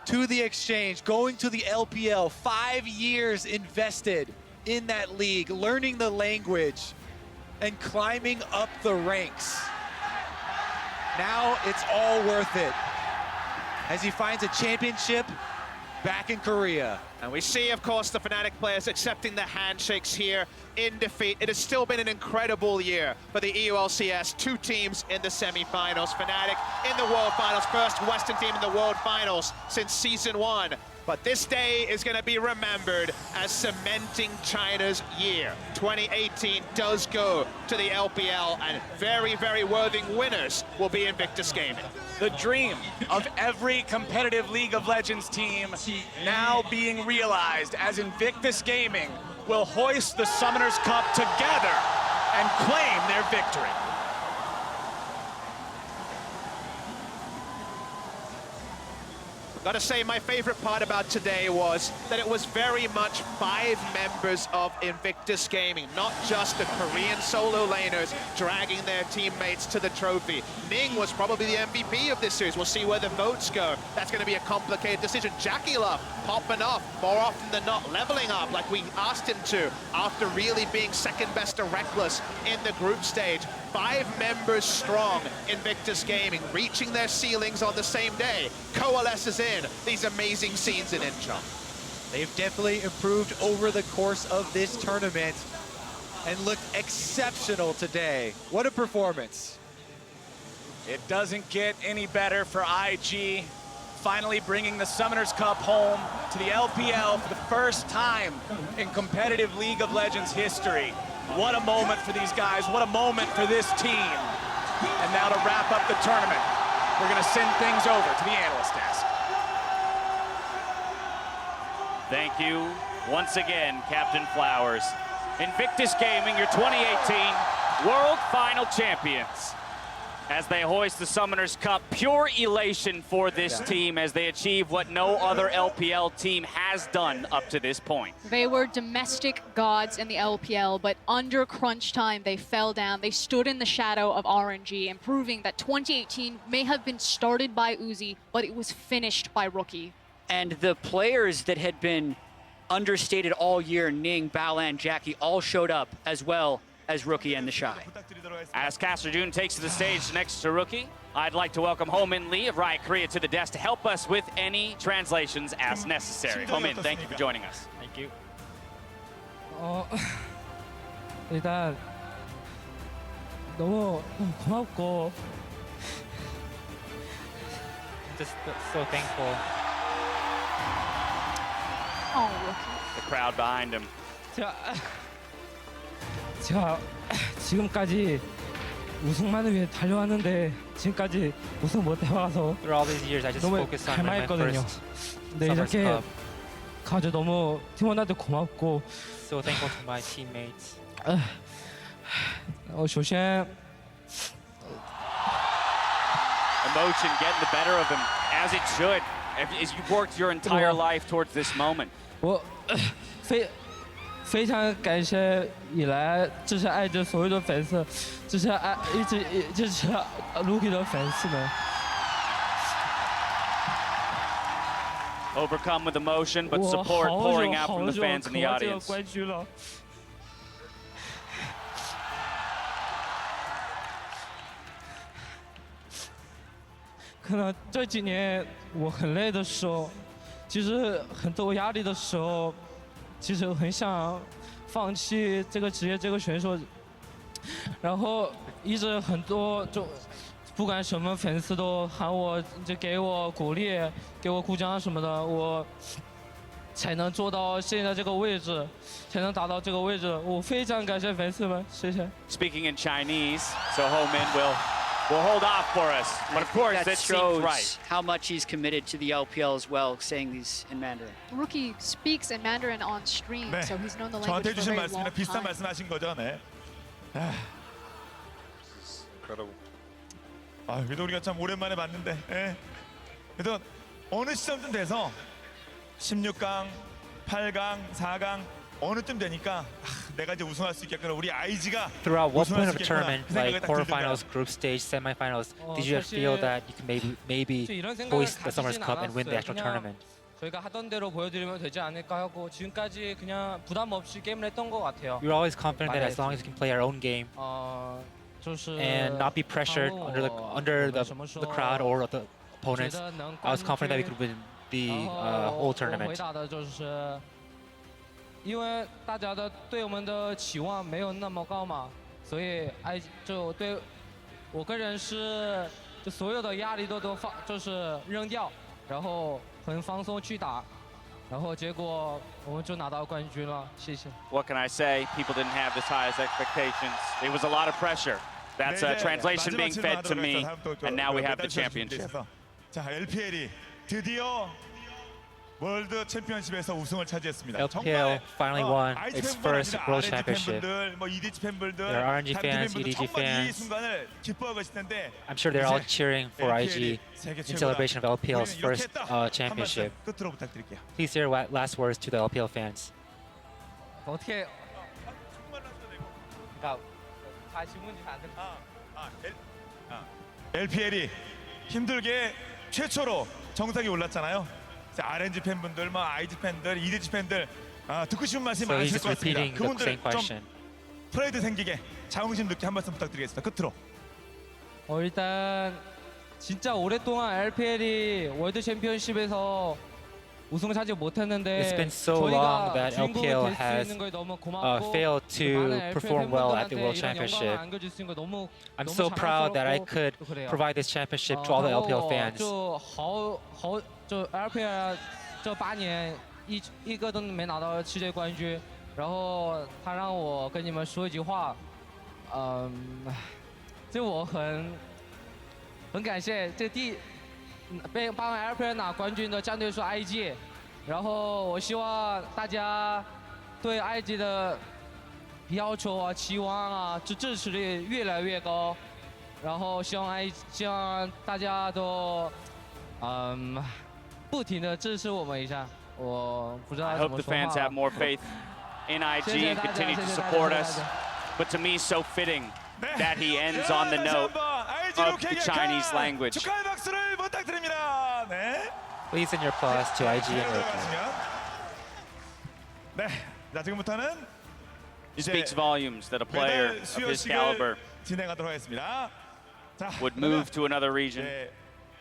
Speaker 2: to the exchange, going to the LPL, 5 years invested in that league, learning the language and climbing up the ranks. Now it's all worth it as he finds a championship back in Korea.
Speaker 3: And we see, of course, the Fnatic players accepting the handshakes here in defeat. It has still been an incredible year for the EULCS. 2 teams in the semifinals. Fnatic in the World Finals, first Western team in the World Finals since Season 1. But this day is going to be remembered as cementing China's year. 2018 does go to the LPL, and very, very worthy winners will be Invictus Gaming.
Speaker 1: The dream of every competitive League of Legends team now being realized as Invictus Gaming will hoist the Summoner's Cup together and claim their victory.
Speaker 3: Gotta say, my favorite part about today was that it was very much 5 members of Invictus Gaming, not just the Korean solo laners dragging their teammates to the trophy. Ning was probably the MVP of this series. We'll see where the votes go. That's gonna be a complicated decision. JackeyLove popping off more often than not, leveling up like we asked him to after really being second best to Rekkles in the group stage. 5 members strong, Invictus Gaming, reaching their ceilings on the same day, coalesces in these amazing scenes in Incheon.
Speaker 2: They've definitely improved over the course of this tournament and looked exceptional today. What a performance.
Speaker 1: It doesn't get any better for IG, finally bringing the Summoner's Cup home to the LPL for the first time in competitive League of Legends history. What a moment for these guys, what a moment for this team. And now to wrap up the tournament, we're gonna send things over to the analyst desk.
Speaker 4: Thank you once again, Captain Flowers. Invictus Gaming, your 2018 World Final Champions. As they hoist the Summoner's Cup, pure elation for this team as they achieve what no other LPL team has done up to this point.
Speaker 5: They were domestic gods in the LPL, but under crunch time, they fell down. They stood in the shadow of RNG and proving that 2018 may have been started by Uzi, but it was finished by Rookie.
Speaker 6: And the players that had been understated all year, Ning, Baolan, Jackie, all showed up as well as Rookie and TheShy.
Speaker 4: As Caster June takes to the stage next to Rookie, I'd like to welcome Ho-Min Lee of Riot Korea to the desk to help us with any translations as necessary. Ho-Min, thank you for joining us.
Speaker 7: Thank you. 일단 너무 고맙고 just so thankful.
Speaker 5: Oh, Rookie.
Speaker 4: The crowd behind him.
Speaker 7: 제가 지금까지 우승만을 위해 달려왔는데 지금까지 우승 못 해와서
Speaker 8: Through all these years, I just
Speaker 7: 너무
Speaker 8: focused on winning my
Speaker 7: 갈망했거든요.
Speaker 8: first
Speaker 7: 네,
Speaker 8: Summer's
Speaker 7: 이렇게
Speaker 8: Cup.
Speaker 7: 가져 너무 팀원한테 고맙고
Speaker 8: So thankful to my teammates.
Speaker 7: 首先
Speaker 4: Emotion getting the better of him, as it should. as you've worked your entire life towards this moment.
Speaker 7: 我非常感谢以来支持爱的所有的粉丝，支持一直支持 Rookie 的粉丝们。
Speaker 4: Overcome with emotion, but
Speaker 7: 我
Speaker 4: support
Speaker 7: 好
Speaker 4: pouring
Speaker 7: 久
Speaker 4: out
Speaker 7: 好
Speaker 4: from the
Speaker 7: 久
Speaker 4: fans
Speaker 7: 渴
Speaker 4: in the
Speaker 7: 望这个
Speaker 4: audience.
Speaker 7: 冠军了。可能这几年我很累的时候，其实很多压力的时候，其实很想放弃这个职业这个选手，然后一直很多就不管什么粉丝都喊我，就给我鼓励，给我鼓掌什么的，我才能做到现在这个位置，才能达到这个位置。我非常感谢粉丝们，谢谢。
Speaker 4: Speaking in Chinese, so Ho-Min will hold off for us. But of course,
Speaker 6: That
Speaker 4: that seems right.
Speaker 6: shows how much he's committed to the LPL as well, saying these in Mandarin.
Speaker 5: Rookie speaks in Mandarin on stream,
Speaker 9: 네.
Speaker 5: so he's known the
Speaker 9: 저한테
Speaker 5: language for
Speaker 9: 해주신
Speaker 5: a very long
Speaker 9: 말씀이랑 비슷한
Speaker 5: time.
Speaker 9: 말씀하신 거죠, 네. 그래도 우리가 참 오랜만에 봤는데, 예. 그래도 어느 시점쯤 돼서 16강, 8강, 4강 어느 쯤 되니까 내가 이제 우승할 수 있겠구나. 우리 IG가
Speaker 8: Throughout what
Speaker 9: 우승할
Speaker 8: point
Speaker 9: 수
Speaker 8: of a
Speaker 9: 있겠구나.
Speaker 8: tournament,
Speaker 9: 그 생각이
Speaker 8: like
Speaker 9: 딱 들더라고요.
Speaker 8: quarterfinals, group stage, semifinals, did you
Speaker 7: 사실
Speaker 8: feel that you can maybe
Speaker 7: 이런 생각을
Speaker 8: hoist the Summers
Speaker 7: 가지진
Speaker 8: Cup and win the
Speaker 7: 않았어요.
Speaker 8: actual
Speaker 7: 그냥
Speaker 8: tournament?
Speaker 7: 저희가 하던 대로 보여드리면 되지 않을까 하고 지금까지 그냥 부담 없이 게임을 했던 것 같아요.
Speaker 8: We were always confident that as long as we can play our own game
Speaker 7: 就是
Speaker 8: and not be pressured under the crowd or the opponents, I was confident that we could win the whole
Speaker 7: 回
Speaker 8: tournament.
Speaker 7: 答的就是因为大家的对我们的期望没有那么高嘛，所以就对我个人是就所有的压力都就是扔掉，然后很放松去打，然后结果我们就拿到冠军了，谢谢。
Speaker 4: What can I say? People didn't have as high as expectations. It was a lot of pressure. That's a translation being fed to me, and now we have the championship.
Speaker 9: 자, LPL이 드디어 월드 챔피언십에서 우승을 차지했습니다.
Speaker 8: LPL finally won its first world championship.
Speaker 9: 뭐 EDG 팬분들,
Speaker 8: There are RNG fans, EDG
Speaker 9: 정말 이
Speaker 8: fans.
Speaker 9: 순간을 기뻐하고 계실 텐데
Speaker 8: I'm sure they're all cheering for IG
Speaker 9: 세계
Speaker 8: in
Speaker 9: 최고다.
Speaker 8: celebration of LPL's
Speaker 9: 우리는
Speaker 8: first
Speaker 9: 이렇게 했다.
Speaker 8: championship.
Speaker 9: 한 말씀 끝으로 부탁드릴게요.
Speaker 8: Please say your last words to the LPL fans.
Speaker 7: 어떻게? 그러니까 다 질문이 안 돼.
Speaker 9: LPL이 힘들게 최초로 정상에 올랐잖아요. 자, RNG 팬분들, 뭐 IG 팬들, EDG 팬들 듣고 싶은 말씀
Speaker 8: So he's
Speaker 9: 많으실
Speaker 8: just
Speaker 9: 것 같습니다.
Speaker 8: repeating the
Speaker 9: 그분들
Speaker 8: same
Speaker 9: 좀
Speaker 8: question.
Speaker 9: 프라이드 생기게 자긍심 느끼게 한 말씀 부탁드리겠습니다. 끝으로.
Speaker 7: 일단 진짜 오랫동안 LPL이 월드 챔피언십에서 우승을 차지 못했는데
Speaker 8: It's been so long that LPL has failed to perform well at the World Championship. I'm so proud that I could provide this championship to all the LPL fans.
Speaker 7: 就 LPL 这8年一个都没拿到世界冠军，然后他让我跟你们说一句话，就我很感谢这帮 LPL 拿冠军的战队是 IG， 然后我希望大家对 IG 的要求啊、期望啊、支持率越来越高，然后希望大家都不停的支持我们一下。我不知道
Speaker 4: I
Speaker 7: 怎
Speaker 4: hope
Speaker 7: 么
Speaker 4: the
Speaker 7: 说
Speaker 4: fans
Speaker 7: 话
Speaker 4: have more faith in IG and continue to support us. But to me, so fitting that he ends on the note of the Chinese language.
Speaker 9: 축하의 박수를 부탁드립니다. 네.
Speaker 8: Please send your applause to IG and Roku.
Speaker 9: 네, 자 지금부터는
Speaker 4: Speaks volumes that a player
Speaker 9: 메달
Speaker 4: of his caliber
Speaker 9: 수여식을 진행하도록 하겠습니다. 자,
Speaker 4: would move to another region
Speaker 9: 네,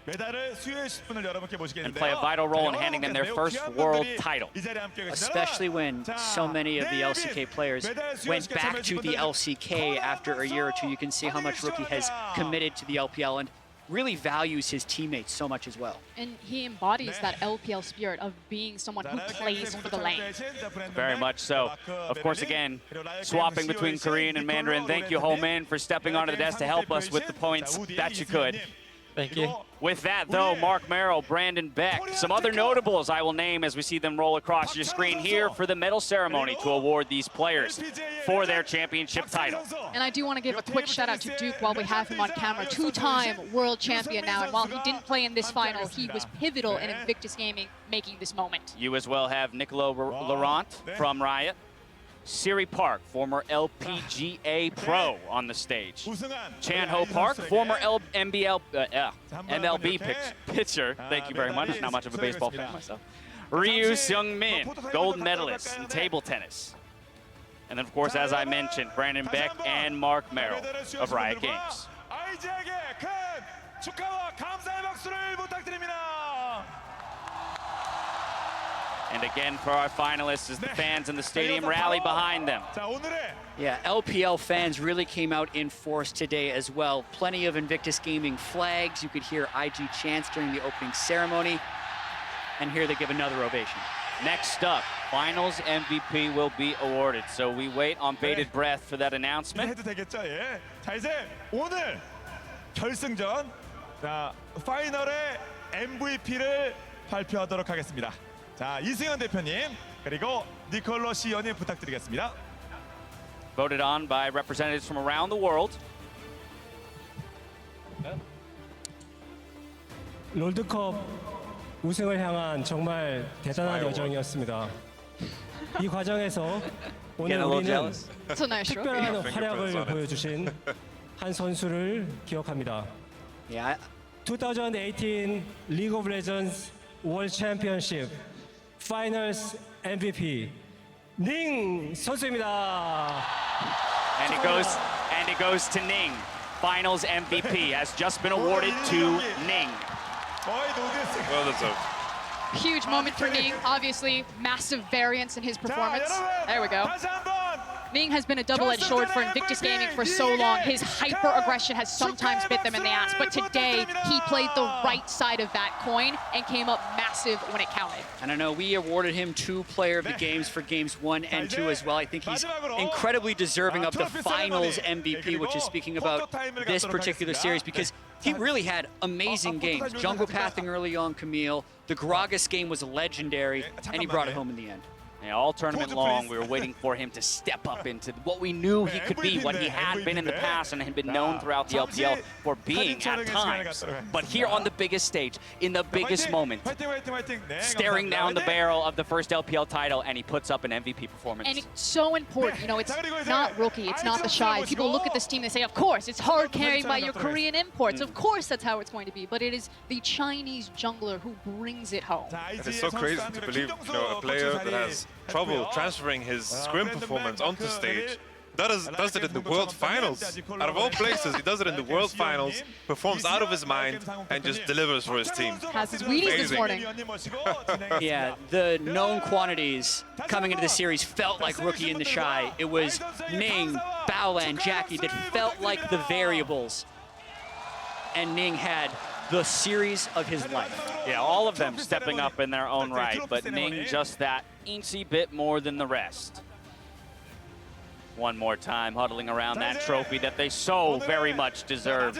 Speaker 9: 메달을 수여하실 분을 여러분께 모시겠는데요.
Speaker 4: and play a vital role in handing them their first world title.
Speaker 9: 이 자리에 함께 계시잖아요.
Speaker 6: Especially when so many of the LCK players went back to the LCK after a year or two. You can see how much Rookie has committed to the LPL and really values his teammates so much as well.
Speaker 5: And he embodies that LPL spirit of being someone who plays for the lane.
Speaker 4: Very much so. Of course, again, swapping between Korean and Mandarin. Thank you, Ho-Min, for stepping onto the desk to help us with the points that you could.
Speaker 8: Thank you.
Speaker 4: With that, though, Mark Merrill, Brandon Beck, some other notables I will name as we see them roll across your screen here for the medal ceremony to award these players for their championship title.
Speaker 5: And I do want to give a quick shout out to Duke while we have him on camera. Two-time world champion now, and while he didn't play in this final, he was pivotal in Invictus Gaming making this moment.
Speaker 4: You as well have Niccolo Laurent from Riot. Siri Park, former LPGA pro on the stage. Chan-Ho Park, former MLB pitcher. Thank you very much. Not much of a baseball fan myself. Ryu Seung-min, gold medalist in table tennis. And then, of course, as I mentioned, Brandon Beck and Mark Merrill of Riot Games. And again, for our finalists, as the fans in the stadium rally behind them.
Speaker 6: Yeah, LPL fans really came out in force today as well. Plenty of Invictus Gaming flags. You could hear IG chants during the opening ceremony. And here they give another ovation.
Speaker 4: Next up, finals MVP will be awarded. So we wait on bated breath for that announcement.
Speaker 9: 해도 되겠죠? 예. 자, 이제 오늘 결승전 파이널의 MVP를 발표하도록 하겠습니다. 자, 이승현 대표님 그리고 니콜로 씨 연임 부탁드리겠습니다.
Speaker 4: Voted on by representatives from around the world.
Speaker 10: 롤드컵 우승을 향한 정말 대단한 여정이었습니다. 이 과정에서 오늘 우리는
Speaker 5: It's a nice
Speaker 10: 특별한 활약을 보여주신 한 선수를 기억합니다.
Speaker 6: Yeah.
Speaker 10: 2018 League of Legends World Championship Finals MVP 닝 선수입니다.
Speaker 4: And it goes to Ning. Finals MVP has just been awarded to Ning.
Speaker 9: Well deserved.
Speaker 5: Huge moment for Ning. Obviously, massive variance in his performance. There we go. Ning has been a double-edged sword for Invictus Gaming for so long. His hyper-aggression has sometimes bit them in the ass, but today he played the right side of that coin and came up massive when it counted.
Speaker 6: And I know we awarded him Player of the Games for games 1 and 2 as well. I think he's incredibly deserving of the finals MVP, which is speaking about this particular series, because he really had amazing games. Jungle pathing early on, Camille. The Gragas game was legendary, and he brought it home in the end.
Speaker 4: Yeah, all tournament long, we were waiting for him to step up into what we knew he could be, what he had been in the past and had been known throughout the LPL for being at times. But here on the biggest stage, in the biggest moment, staring down the barrel of the first LPL title, and he puts up an MVP performance.
Speaker 5: And it's so important, you know, it's not Rookie, it's not TheShy. People look at this team, they say, of course, it's hard carried by your Korean imports. Of course that's how it's going to be, but it is the Chinese jungler who brings it home.
Speaker 11: It is so crazy to believe, you know, a player that has trouble transferring his scrim performance onto stage does it in the World Finals. Out of all places, he does it in the World Finals, performs out of his mind, and just delivers for his team.
Speaker 5: Has his Wheaties this morning.
Speaker 6: Yeah, the known quantities coming into the series felt like Rookie and TheShy. It was Ning, Baolan, Jackie that felt like the variables. And Ning had the series of his life.
Speaker 4: Yeah, all of them stepping up in their own right, but Ning just that incy bit more than the rest. One more time, huddling around that trophy that they so very much deserve.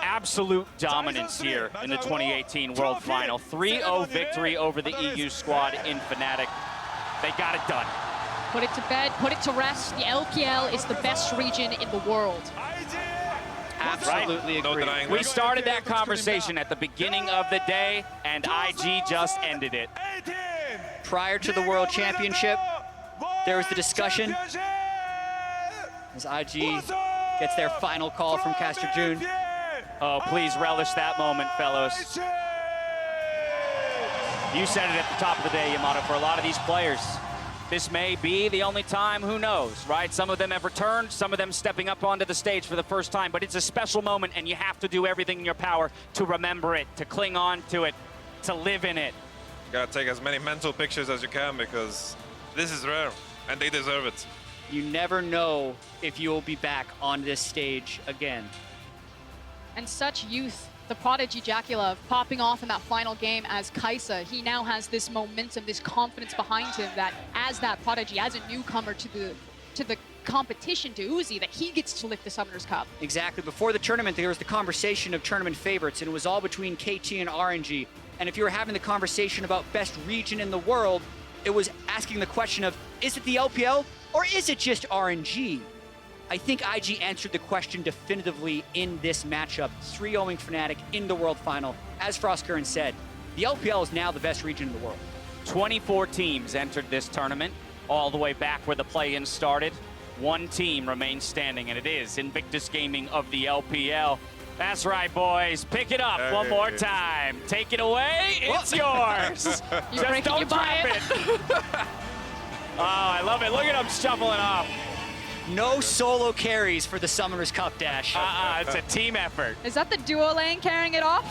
Speaker 4: Absolute dominance here in the 2018 World Final. 3-0 victory over the EU squad in Fnatic. They got it done.
Speaker 5: Put it to bed, put it to rest. The LPL is the best region in the world.
Speaker 6: Absolutely agree.
Speaker 4: We started that conversation at the beginning of the day, and IG just ended it.
Speaker 6: Prior to the World Championship, there was the discussion as IG gets their final call from Caster June.
Speaker 4: Oh, please relish that moment, fellows. You said it at the top of the day, Yamato, for a lot of these players. This may be the only time, who knows, right? Some of them have returned, some of them stepping up onto the stage for the first time, but it's a special moment and you have to do everything in your power to remember it, to cling on to it, to live in it.
Speaker 11: You gotta take as many mental pictures as you can because this is rare and they deserve it.
Speaker 6: You never know if you will be back on this stage again.
Speaker 5: And such youth. The prodigy JackeyLove popping off in that final game as Kaisa. He now has this momentum, this confidence behind him that as that prodigy, as a newcomer to the competition to Uzi that he gets to lift the Summoners Cup.
Speaker 6: Exactly. Before the tournament, there was the conversation of tournament favorites, and it was all between KT and RNG. And if you were having the conversation about best region in the world, it was asking the question of, is it the LPL or is it just RNG? I think IG answered the question definitively in this matchup, 3-0ing Fnatic in the World Final. As FrostCurrent said, the LPL is now the best region in the world.
Speaker 4: 24 teams entered this tournament, all the way back where the play-in started. One team remains standing, and it is Invictus Gaming of the LPL. That's right, boys. Pick it up one more time. Take it away. It's yours. Just don't drop it. Oh, I love it. Look at him shuffling off.
Speaker 6: No solo carries for the Summoners Cup dash.
Speaker 4: It's a team effort.
Speaker 5: Is that the duo lane carrying it off?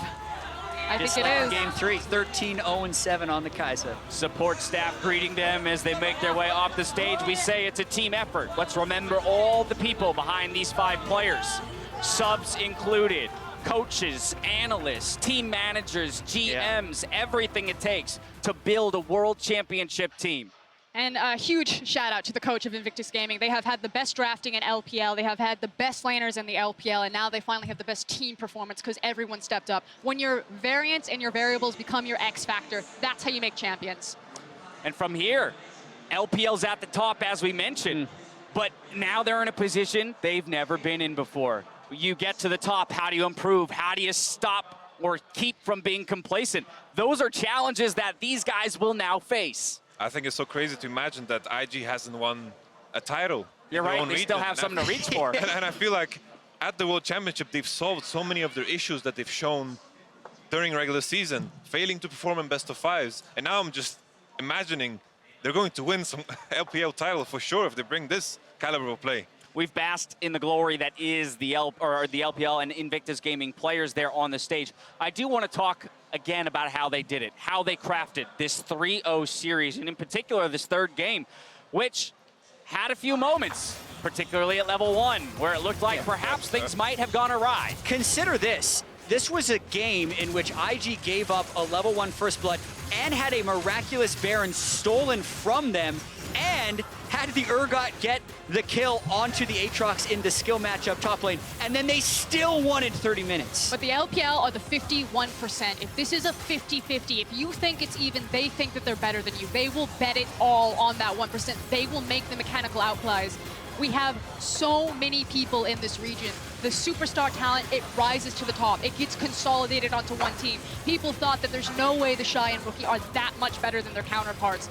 Speaker 5: I think it is.
Speaker 6: Game 3, 13-0-7 on the Kaisa.
Speaker 4: Support staff greeting them as they make their way off the stage. We say it's a team effort. Let's remember all the people behind these 5 players. Subs included, coaches, analysts, team managers, GMs, everything it takes to build a world championship team.
Speaker 5: And a huge shout out to the coach of Invictus Gaming. They have had the best drafting in LPL. They have had the best laners in the LPL, and now they finally have the best team performance because everyone stepped up. When your variants and your variables become your X factor, that's how you make champions.
Speaker 4: And from here, LPL's at the top, as we mentioned, but now they're in a position they've never been in before. You get to the top, how do you improve? How do you stop or keep from being complacent? Those are challenges that these guys will now face.
Speaker 11: I think it's so crazy to imagine that IG hasn't won a title.
Speaker 4: You're right, they still have something to reach for.
Speaker 11: And I feel like at the World Championship, they've solved so many of their issues that they've shown during regular season, failing to perform in best of 5s. And now I'm just imagining they're going to win some LPL title for sure if they bring this caliber of play.
Speaker 4: We've basked in the glory that is the LPL and Invictus Gaming players there on the stage. I do want to talk again about how they did it, how they crafted this 3-0 series, and in particular this third game, which had a few moments, particularly at level 1, where it looked like perhaps things might have gone awry.
Speaker 6: Consider this. This was a game in which IG gave up a level 1 First Blood and had a miraculous Baron stolen from them and had the Urgot get the kill onto the Aatrox in the skill matchup top lane, and then they still won in 30 minutes.
Speaker 5: But the LPL are the 51%. If this is a 50-50, if you think it's even, they think that they're better than you. They will bet it all on that 1%. They will make the mechanical outplays. We have so many people in this region. The superstar talent, it rises to the top. It gets consolidated onto one team. People thought that there's no way TheShy and Rookie are that much better than their counterparts.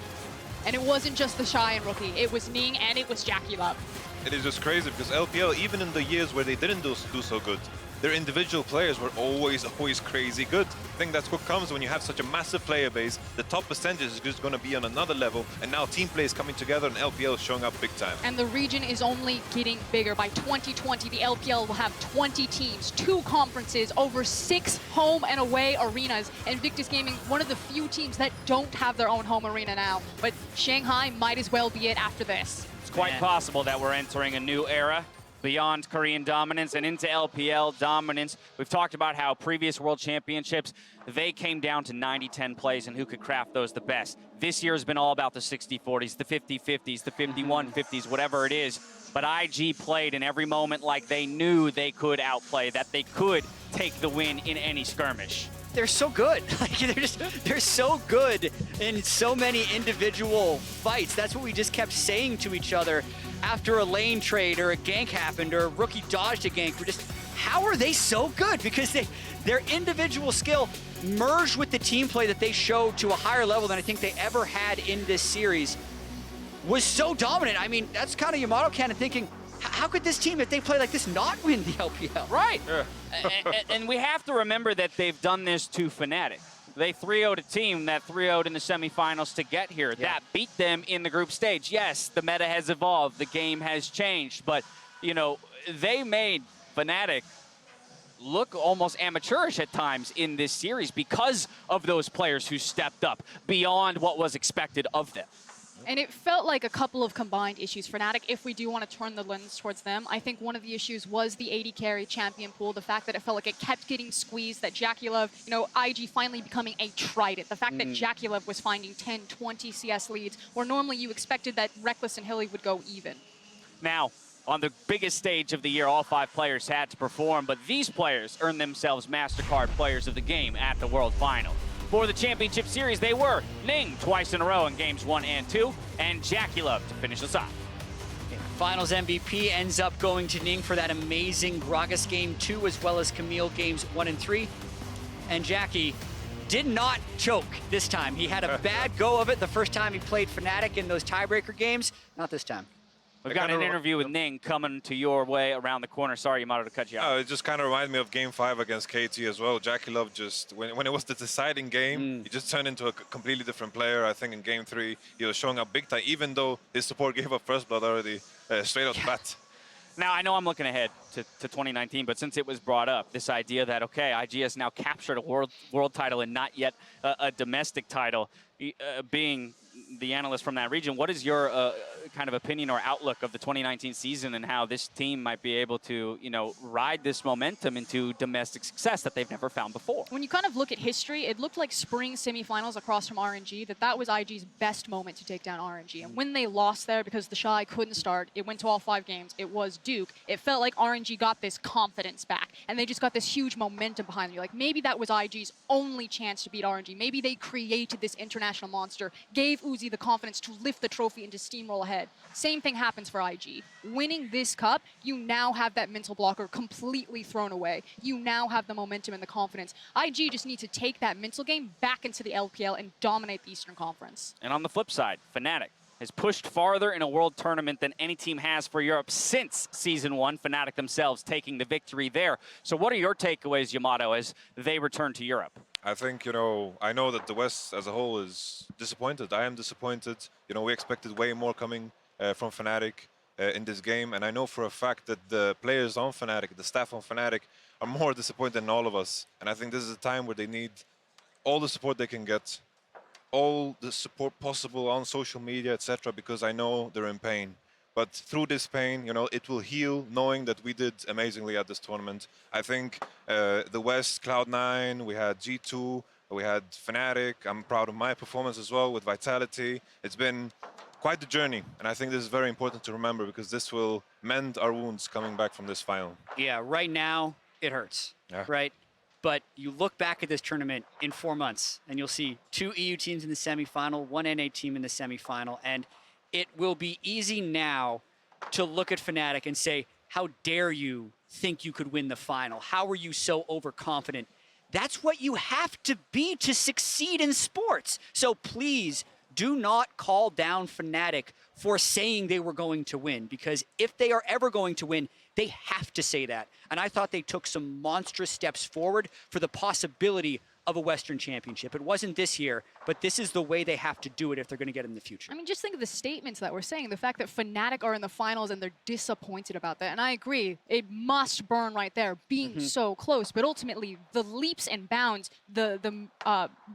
Speaker 5: And it wasn't just TheShy and Rookie, it was Ning and it was JackeyLove.
Speaker 11: It is just crazy because LPL, even in the years where they didn't do so good, their individual players were always crazy good. I think that's what comes when you have such a massive player base. The top percentage is just going to be on another level, and now team play is coming together and LPL is showing up big time.
Speaker 5: And the region is only getting bigger. By 2020, the LPL will have 20 teams, 2 conferences, over 6 home and away arenas. And Invictus Gaming, one of the few teams that don't have their own home arena now. But Shanghai might as well be it after this.
Speaker 4: It's quite possible that we're entering a new era beyond Korean dominance and into LPL dominance. We've talked about how previous World Championships, they came down to 90-10 plays and who could craft those the best. This year has been all about the 60-40s, the 50-50s, the 51-50s, whatever it is. But IG played in every moment like they knew they could outplay, that they could take the win in any skirmish.
Speaker 6: They're so good. They're so good in so many individual fights. That's what we just kept saying to each other after a lane trade or a gank happened or a Rookie dodged a gank. We're just, how are they so good? Because their individual skill merged with the team play that they showed to a higher level than I think they ever had in this series was so dominant. I mean, that's kind of Yamato Cannon thinking, how could this team, if they play like this, not win the LPL?
Speaker 4: Right. Yeah. and we have to remember that they've done this to Fnatic. They 3-0'd a team that 3-0'd in the semifinals to get here. Yeah. That beat them in the group stage. Yes, the meta has evolved, the game has changed, but, you know, they made Fnatic look almost amateurish at times in this series because of those players who stepped up beyond what was expected of them.
Speaker 5: And it felt like a couple of combined issues. Fnatic, if we do want to turn the lens towards them, I think one of the issues was the 80 carry champion pool, the fact that it felt like it kept getting squeezed, that JackeyLove, you know, IG finally becoming a trident. The fact that JackeyLove was finding 10, 20 CS leads, where normally you expected that Rekkles and Hilly would go even.
Speaker 4: Now, on the biggest stage of the year, all 5 players had to perform, but these players earned themselves MasterCard Players of the Game at the World Final. For the championship series, they were Ning twice in a row in games 1 and 2, and JackeyLove to finish us off.
Speaker 6: Finals MVP ends up going to Ning for that amazing Gragas game 2, as well as Camille games 1 and 3. And Jackie did not choke this time. He had a bad go of it the first time he played Fnatic in those tiebreaker games. Not this time.
Speaker 4: We've got an interview with Ning coming to your way around the corner. Sorry, Yamato, to cut you out.
Speaker 11: It just kind of reminded me of Game 5 against KT as well. JackeyLove just, when it was the deciding game, he just turned into a completely different player. I think in Game 3, he was showing up big time, even though his support gave up first blood already straight off the bat.
Speaker 4: Now, I know I'm looking ahead to 2019, but since it was brought up, this idea that, okay, IG has now captured a world title and not yet a domestic title, being the analyst from that region, what is your kind of opinion or outlook of the 2019 season and how this team might be able to, you know, ride this momentum into domestic success that they've never found before?
Speaker 5: When you kind of look at history, it looked like spring semifinals across from RNG, that was IG's best moment to take down RNG. And when they lost there because TheShy couldn't start, it went to all 5 games, it was Duke. It felt like RNG got this confidence back, and they just got this huge momentum behind them. Like, maybe that was IG's only chance to beat RNG. Maybe they created this international monster, gave sOAZ the confidence to lift the trophy and to steamroll ahead. Same thing happens for IG. Winning this cup, you now have that mental blocker completely thrown away. You now have the momentum and the confidence. IG just need to take that mental game back into the LPL and dominate the Eastern Conference.
Speaker 4: And on the flip side, Fnatic has pushed farther in a world tournament than any team has for Europe since Season 1, Fnatic themselves taking the victory there. So what are your takeaways, Yamato, as they return to Europe?
Speaker 11: I think, you know, I know that the West as a whole is disappointed. I am disappointed. You know, we expected way more coming from Fnatic in this game. And I know for a fact that the players on Fnatic, the staff on Fnatic, are more disappointed than all of us. And I think this is a time where they need all the support they can get, all the support possible on social media, etc., because I know they're in pain. But through this pain, you know, it will heal knowing that we did amazingly at this tournament. I think the West, Cloud9, we had G2, we had Fnatic. I'm proud of my performance as well with Vitality. It's been quite the journey, and I think this is very important to remember because this will mend our wounds coming back from this final.
Speaker 6: Yeah, right now, it hurts, right? But you look back at this tournament in 4 months, and you'll see 2 EU teams in the semifinal, 1 NA team in the semifinal, and it will be easy now to look at Fnatic and say, how dare you think you could win the final? How are you so overconfident? That's what you have to be to succeed in sports. So please do not call down Fnatic for saying they were going to win, because if they are ever going to win, they have to say that. And I thought they took some monstrous steps forward for the possibility of a Western Championship. It wasn't this year, but this is the way they have to do it if they're going to get in the future.
Speaker 5: I mean, just think of the statements that we're saying, the fact that Fnatic are in the finals and they're disappointed about that. And I agree, it must burn right there, being so close. But ultimately, the leaps and bounds, the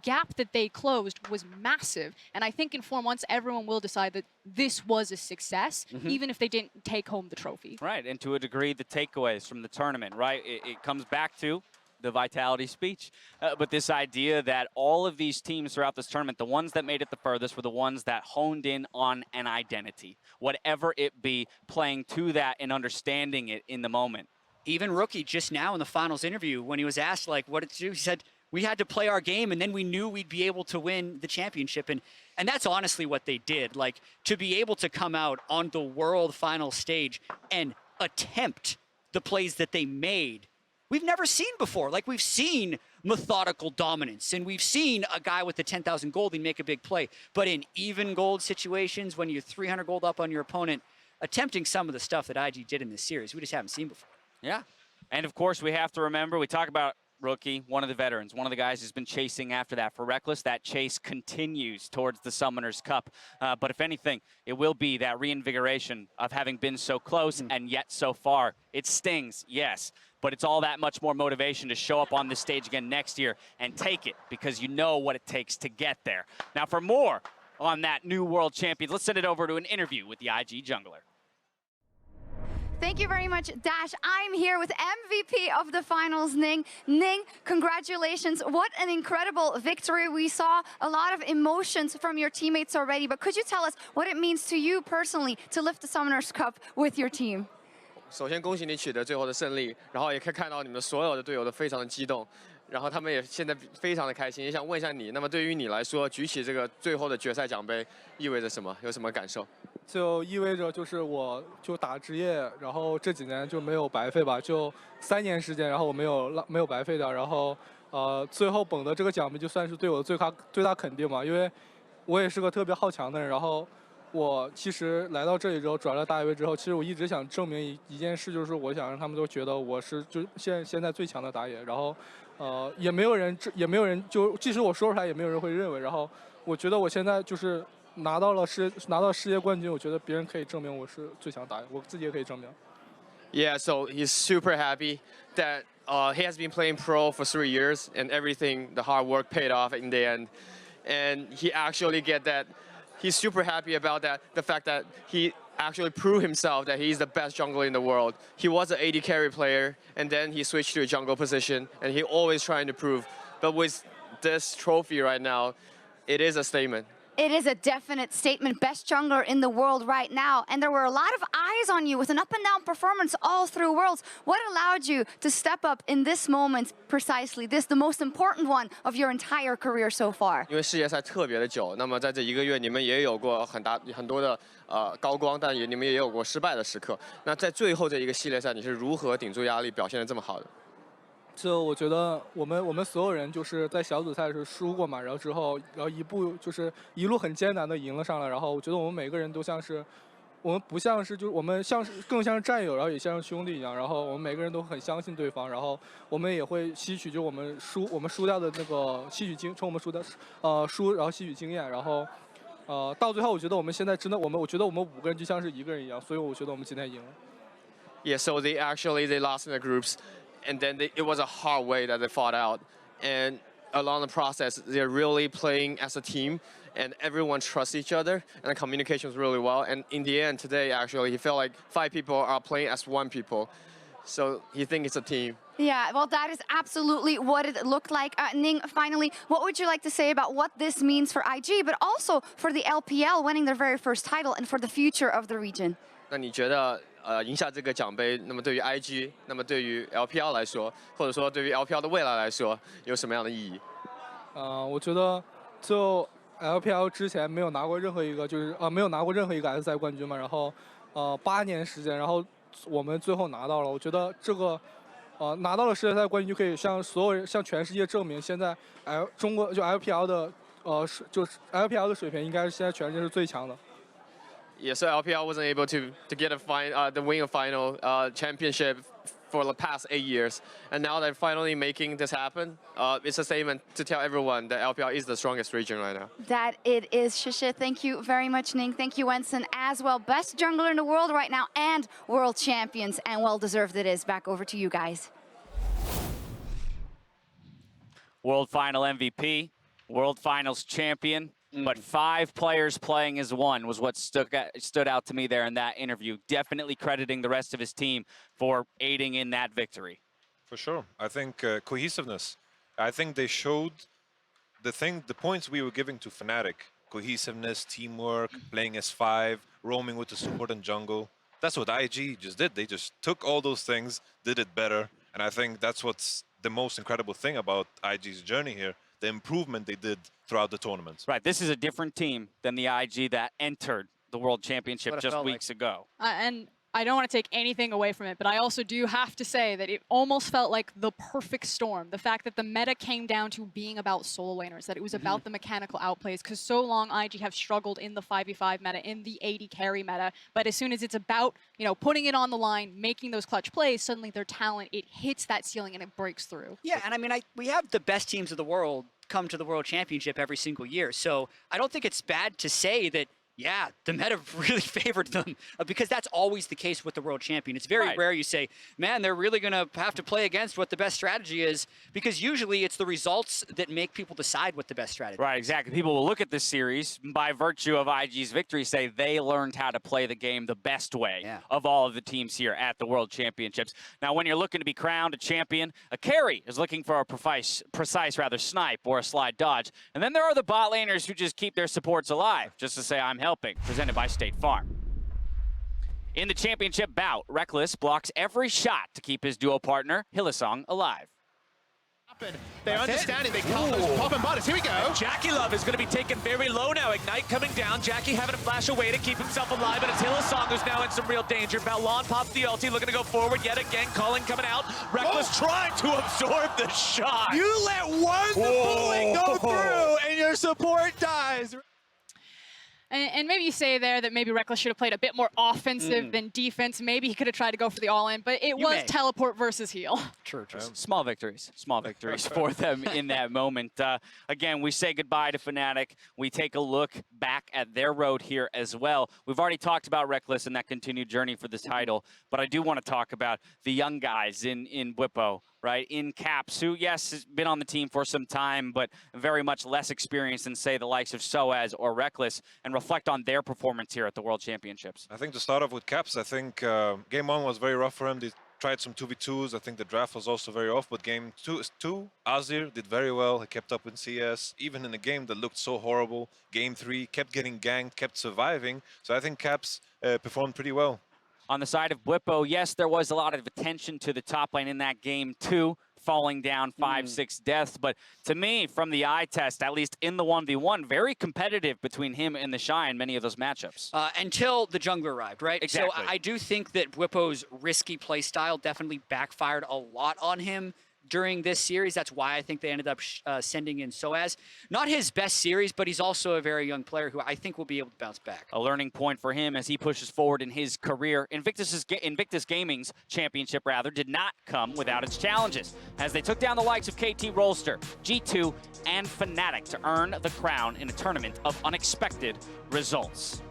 Speaker 5: gap that they closed was massive. And I think in 4 months, everyone will decide that this was a success, even if they didn't take home the trophy.
Speaker 4: Right, and to a degree, the takeaways from the tournament, right? It comes back to the Vitality speech, but this idea that all of these teams throughout this tournament, the ones that made it the furthest were the ones that honed in on an identity, whatever it be, playing to that and understanding it in the moment.
Speaker 6: Even Rookie just now in the finals interview, when he was asked like what to do, he said, we had to play our game and then we knew we'd be able to win the championship. And that's honestly what they did. Like, to be able to come out on the world final stage and attempt the plays that they made, we've never seen before. Like, we've seen methodical dominance, and we've seen a guy with the 10,000 gold and make a big play. But in even gold situations, when you're 300 gold up on your opponent, attempting some of the stuff that IG did in this series, we just haven't seen before.
Speaker 4: Yeah. And of course, we have to remember, we talk about Rookie, one of the veterans, one of the guys who's been chasing after that. For Rekkles, that chase continues towards the Summoners Cup. But if anything, it will be that reinvigoration of having been so close and yet so far. It stings, yes, but it's all that much more motivation to show up on this stage again next year and take it, because you know what it takes to get there. Now, for more on that new world champion, let's send it over to an interview with the IG jungler.
Speaker 12: Thank you very much, Dash. I'm here with MVP of the finals, Ning. Ning, congratulations. What an incredible victory. We saw a lot of emotions from your teammates already, but could you tell us what it means to you personally to lift the Summoners Cup with your team?
Speaker 13: 首先恭喜你取得最后的胜利，然后也可以看到你们所有的队友都非常的激动，然后他们也现在非常的开心。也想问一下你，那么对于你来说，举起这个最后的决赛奖杯意味着什么？有什么感受？
Speaker 14: 就意味着就是我就打职业，然后这几年就没有白费吧，就3年时间，然后我没有白费掉，然后最后捧的这个奖杯就算是对我的最大肯定嘛，因为我也是个特别好强的人，然后。我其实来到这里之后，转了大 AV 之后，其实我一直想证明一件事，就是我想让他们都觉得我是就现在最强的打野。然后，也没有人就即使我说出来，也没有人会认为。然后，我觉得我现在就是拿到世界冠军，我觉得别人可以证明我是最强打野，我自己也可以证明。
Speaker 13: Yeah, so he's super happy that he has been playing pro for 3 years and everything, the hard work paid off in the end, and he actually get that. He's super happy about that, the fact that he actually proved himself that he's the best jungler in the world. He was an AD carry player, and then he switched to a jungle position, and he always trying to prove. But with this trophy right now, it is a statement.
Speaker 12: It is a definite statement, best jungler in the world right now. And there were a lot of eyes on you with an up and down performance all through Worlds. What allowed you to step up in this moment precisely, the most important one of your entire career so far?
Speaker 13: 因为世界赛特别的久，那么在这1个月，你们也有过很多的高光，但你们也有过失败的时刻。那在最后这一个系列赛，你是如何顶住压力，表现得这么好的？
Speaker 14: 就我觉得我们所有人就是在小组赛是输过嘛，然后一路很艰难的赢了上来，然后我觉得我们每个人都像是，我们不像是我们更像是战友，然后也像是兄弟一样，然后我们每个人都很相信对方，然后我们也会吸取我们输掉的那个从我们输然后吸取经验，然后到最后我觉得我们现在真的我觉得我们5个人就像是1个人一样，所以我觉得我们今天赢了。
Speaker 13: Yeah, so they lost in the groups. And then it was a hard way that they fought out. And along the process, they're really playing as a team, and everyone trusts each other, and the communication was really well. And in the end, today, actually, he felt like 5 people are playing as 1 people. So he thinks it's a team.
Speaker 12: Yeah, well, that is absolutely what it looked like. Ning, finally, what would you like to say about what this means for IG, but also for the LPL winning their very first title and for the future of the region?
Speaker 13: 那你觉得赢下这个奖杯，那么对于 IG， 那么对于 LPL 来说，或者说对于 LPL 的未来来说，有什么样的意义？
Speaker 14: 我觉得就 LPL 之前没有拿过任何一个没有拿过任何一个 S 赛冠军嘛，然后8年时间，然后我们最后拿到了。我觉得这个拿到了世界赛冠军，就可以向全世界证明，现在中国就 LPL 的LPL 的水平应该是现在全世界是最强的。
Speaker 13: Yeah, so LPL wasn't able to get the win a final championship for the past 8 years, and now they're finally making this happen. It's a statement to tell everyone that LPL is the strongest region right now.
Speaker 12: That it is, Xayah. Thank you very much, Ning. Thank you, Wenson, as well. Best jungler in the world right now and world champions, and well-deserved it is. Back over to you guys.
Speaker 4: World Final MVP, World Finals champion. But 5 players playing as 1 was what stood out to me there in that interview. Definitely crediting the rest of his team for aiding in that victory.
Speaker 11: For sure. I think cohesiveness. I think they showed the points we were giving to Fnatic. Cohesiveness, teamwork, playing as 5, roaming with the support and jungle. That's what IG just did. They just took all those things, did it better. And I think that's what's the most incredible thing about IG's journey here. The improvement they did throughout the tournament.
Speaker 4: Right, this is a different team than the IG that entered the World Championship just weeks ago.
Speaker 5: And I don't want to take anything away from it, but I also do have to say that it almost felt like the perfect storm. The fact that the meta came down to being about solo laners, that it was about the mechanical outplays, because so long IG have struggled in the 5v5 meta, in the AD carry meta, but as soon as it's about, putting it on the line, making those clutch plays, suddenly their talent, it hits that ceiling and it breaks through.
Speaker 6: Yeah, and I mean, we have the best teams of the world come to the World Championship every single year, so I don't think it's bad to say that Yeah, the meta really favored them because that's always the case with the world champion. It's very rare you say, man, they're really going to have to play against what the best strategy is, because usually it's the results that make people decide what the best strategy is.
Speaker 4: Right, exactly. People will look at this series by virtue of IG's victory, say they learned how to play the game the best way of all of the teams here at the World Championships. Now, when you're looking to be crowned a champion, a carry is looking for a precise snipe or a slide dodge. And then there are the bot laners who just keep their supports alive, just to say, I'm helping, presented by State Farm. In the championship bout, Rekkles blocks every shot to keep his duo partner, Hylissang, alive.
Speaker 3: They're understanding they can't lose pop and bodies. Here we go.
Speaker 1: JackeyLove is going to be taken very low now. Ignite coming down. Jackie having to flash away to keep himself alive, but it's Hylissang who's now in some real danger. Baolan pops the ulti, looking to go forward yet again. Calling coming out. Rekkles trying to absorb the shot.
Speaker 2: You let one bullet go through and your support dies.
Speaker 5: And maybe you say there that maybe Rekkles should have played a bit more offensive than defense. Maybe he could have tried to go for the all-in, but it was teleport versus heal.
Speaker 4: True. Small victories for them in that moment. Again, we say goodbye to Fnatic. We take a look back at their road here as well. We've already talked about Rekkles and that continued journey for this title, but I do want to talk about the young guys in Bwipo, right? In Caps, who, yes, has been on the team for some time, but very much less experienced than, say, the likes of sOAZ or Rekkles, and reflect on their performance here at the World Championships.
Speaker 11: I think to start off with Caps, I think game 1 was very rough for him. They tried some 2v2s. I think the draft was also very off, but game 2, Azir did very well. He kept up in CS, even in a game that looked so horrible. Game 3, kept getting ganked, kept surviving. So I think Caps performed pretty well.
Speaker 4: On the side of Bwipo, yes, there was a lot of attention to the top lane in that game too, falling down 5-6 deaths. But to me, from the eye test, at least in the 1v1, very competitive between him and TheShy in many of those matchups.
Speaker 6: Until the jungler arrived, right?
Speaker 4: Exactly.
Speaker 6: So I do think that Bwipo's risky play style definitely backfired a lot on him during this series. That's why I think they ended up sending in sOAZ. Not his best series, but he's also a very young player who I think will be able to bounce back.
Speaker 4: A learning point for him as he pushes forward in his career. Invictus Gaming's championship, did not come without its challenges, as they took down the likes of KT Rolster, G2, and Fnatic to earn the crown in a tournament of unexpected results.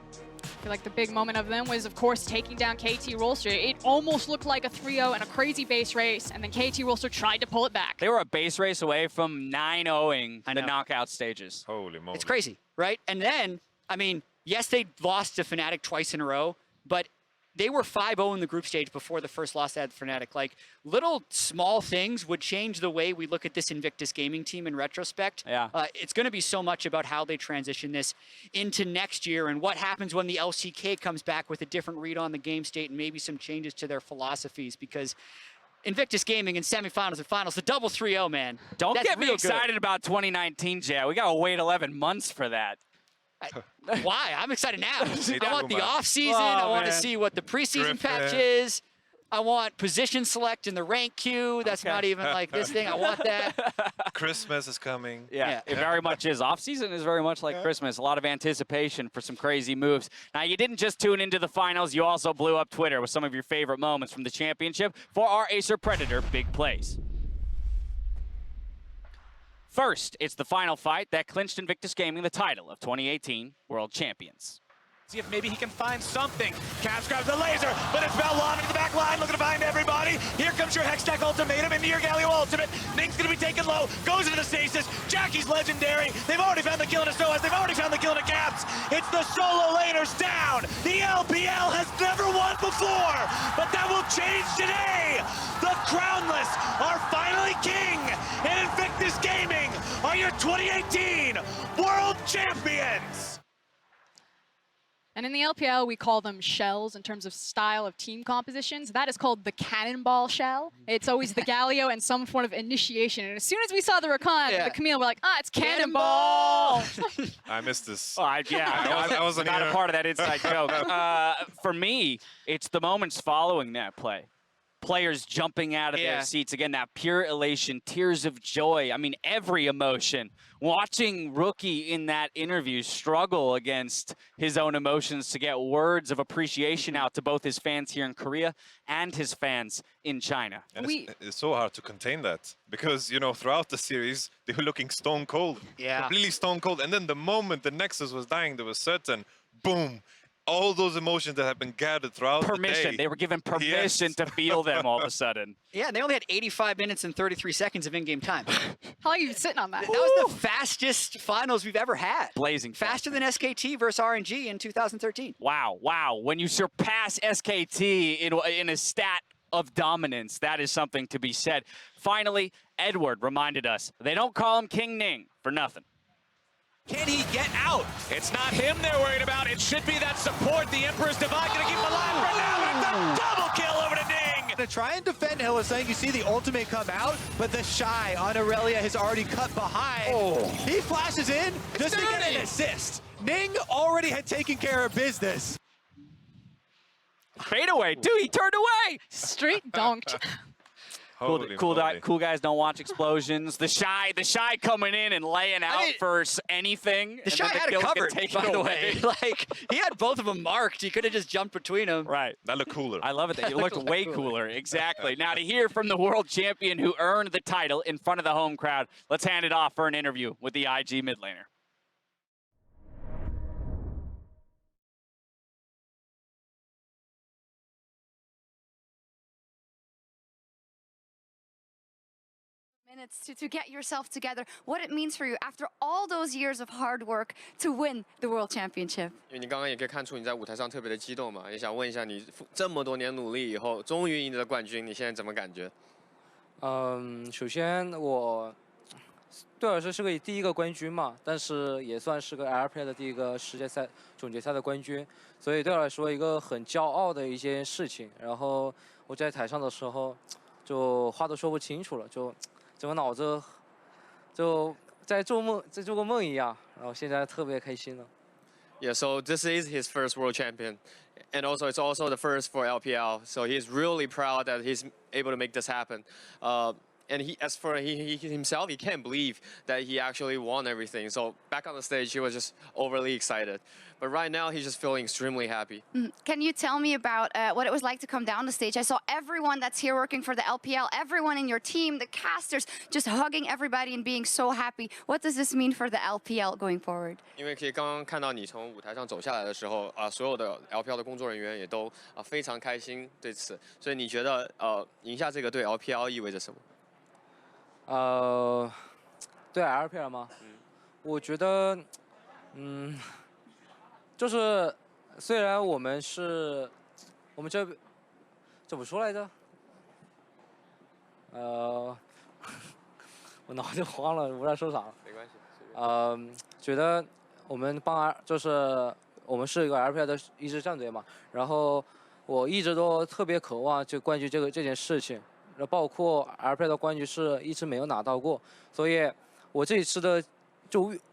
Speaker 5: I feel like the big moment of them was, of course, taking down KT Rolster. It almost looked like a 3-0 and a crazy base race, and then KT Rolster tried to pull it back.
Speaker 4: They were a base race away from 9-0ing the knockout stages.
Speaker 11: Holy moly.
Speaker 6: It's crazy, right? And then, I mean, yes, they lost to Fnatic twice in a row, but they were 5-0 in the group stage before the first loss at Fnatic. Like, little small things would change the way we look at this Invictus Gaming team in retrospect.
Speaker 4: Yeah.
Speaker 6: It's going to be so much about how they transition this into next year and what happens when the LCK comes back with a different read on the game state and maybe some changes to their philosophies, because Invictus Gaming in semifinals and finals, the double 3-0, man.
Speaker 4: Don't
Speaker 6: That's
Speaker 4: get me excited about 2019, Jay. We got to wait 11 months for that.
Speaker 6: Why? I'm excited now. I want the off season. I want to see what the preseason patch is. I want position select in the rank queue. That's not even like this thing. I want that.
Speaker 11: Christmas is coming.
Speaker 4: Yeah, it very much is. Off-season is very much like Christmas. A lot of anticipation for some crazy moves. Now, you didn't just tune into the finals. You also blew up Twitter with some of your favorite moments from the championship for our Acer Predator big plays. First, it's the final fight that clinched Invictus Gaming the title of 2018 World Champions.
Speaker 1: See if maybe he can find something. Caps grabs the laser, but it's Baolan into the back line, looking to find everybody. Here comes your Hextech ultimatum into your Galio ultimate. Ning's gonna be taken low, goes into the stasis. Jackie's legendary. They've already found the kill in a sOAZ. They've already found the kill in a Caps. It's the solo laners down. The LPL has never won before, but that will change today. The Crownless are finally king, and Invictus Gaming are your 2018 World Champions.
Speaker 5: And in the LPL, we call them shells in terms of style of team compositions. That is called the cannonball shell. It's always the Galio and some form of initiation. And as soon as we saw the Rakan, the Camille, we're like, it's cannonball!
Speaker 11: I missed this.
Speaker 4: I wasn't not a part of that inside joke. For me, it's the moments following that play. Players jumping out of their seats. Again, that pure elation, tears of joy. I mean, every emotion. Watching Rookie in that interview struggle against his own emotions to get words of appreciation out to both his fans here in Korea and his fans in China.
Speaker 11: And it's so hard to contain that because, you know, throughout the series, they were looking stone cold.
Speaker 6: Yeah.
Speaker 11: Completely stone cold. And then the moment the Nexus was dying, there was certain boom. All those emotions that have been gathered throughout the day.
Speaker 4: They were given permission to feel them all of a sudden.
Speaker 6: Yeah, they only had 85 minutes and 33 seconds of in-game time.
Speaker 5: How are you sitting on that?
Speaker 6: That was the fastest finals we've ever had.
Speaker 4: Blazing
Speaker 6: faster than SKT versus RNG in 2013.
Speaker 4: Wow. When you surpass SKT in a stat of dominance, that is something to be said. Finally, Edward reminded us, they don't call him King Ning for nothing.
Speaker 1: Can he get out? It's not him they're worried about. It should be that support. The Emperor's Divide gonna keep him alive for now, and it's a double kill over to Ning.
Speaker 2: To try and defend Hylissang, you see the ultimate come out, but TheShy on Aurelia has already cut behind. He flashes in just to get an assist. Ning already had taken care of business.
Speaker 4: Fade away, dude, he turned away.
Speaker 5: Straight dunked.
Speaker 4: Cool guys don't watch explosions. TheShy coming in and laying out for anything.
Speaker 6: TheShy had it covered, by the way. Like, he had both of them marked. He could have just jumped between them.
Speaker 4: Right.
Speaker 11: That looked cooler.
Speaker 4: I love it. That he looked way cooler. Exactly. Now to hear from the world champion who earned the title in front of the home crowd, let's hand it off for an interview with the IG mid laner.
Speaker 12: Minutes to get yourself together, what it means for you after all those years of hard work to win the World Championship.
Speaker 13: 因为你刚刚也可以看出你在舞台上特别的激动嘛，也想问一下你这么多年努力以后，终于赢得了冠军，你现在怎么感觉？
Speaker 7: 首先对我来说是个第一个冠军嘛，但是也算是个 LPL 的第一个世界赛总决赛的冠军，所以对我来说一个很骄傲的一件事情。然后我在台上的时候，就话都说不清楚了，就整个脑子就在做个梦一样，然后现在特别开心了。
Speaker 13: Yeah, so this is his first world champion, and also it's also the first for LPL. So he's really proud that he's able to make this happen. And as for he himself, he can't believe that he actually won everything. So back on the stage, he was just overly excited. But right now, he's just feeling extremely happy.
Speaker 12: Can you tell me about what it was like to come down the stage? I saw everyone that's here working for the LPL, everyone in your team, the casters, just hugging everybody and being so happy. What does this mean for the LPL going forward?
Speaker 13: 因为可以刚刚看到你从舞台上走下来的时候，所有的 LPL 的工作人员也都非常开心对此。所以你觉得赢下这个对 LPL 意味着什么？
Speaker 7: 对 LPL 吗？我觉得，就是虽然我们这怎么说来着？我脑子慌了，不知道说啥。
Speaker 13: 没关系。
Speaker 7: 觉得我们我们是一个 LPL 的一支战队嘛，然后我一直都特别渴望就冠军这件事情。包括 LPL 的冠军是一直没有拿到过，所以我这一次的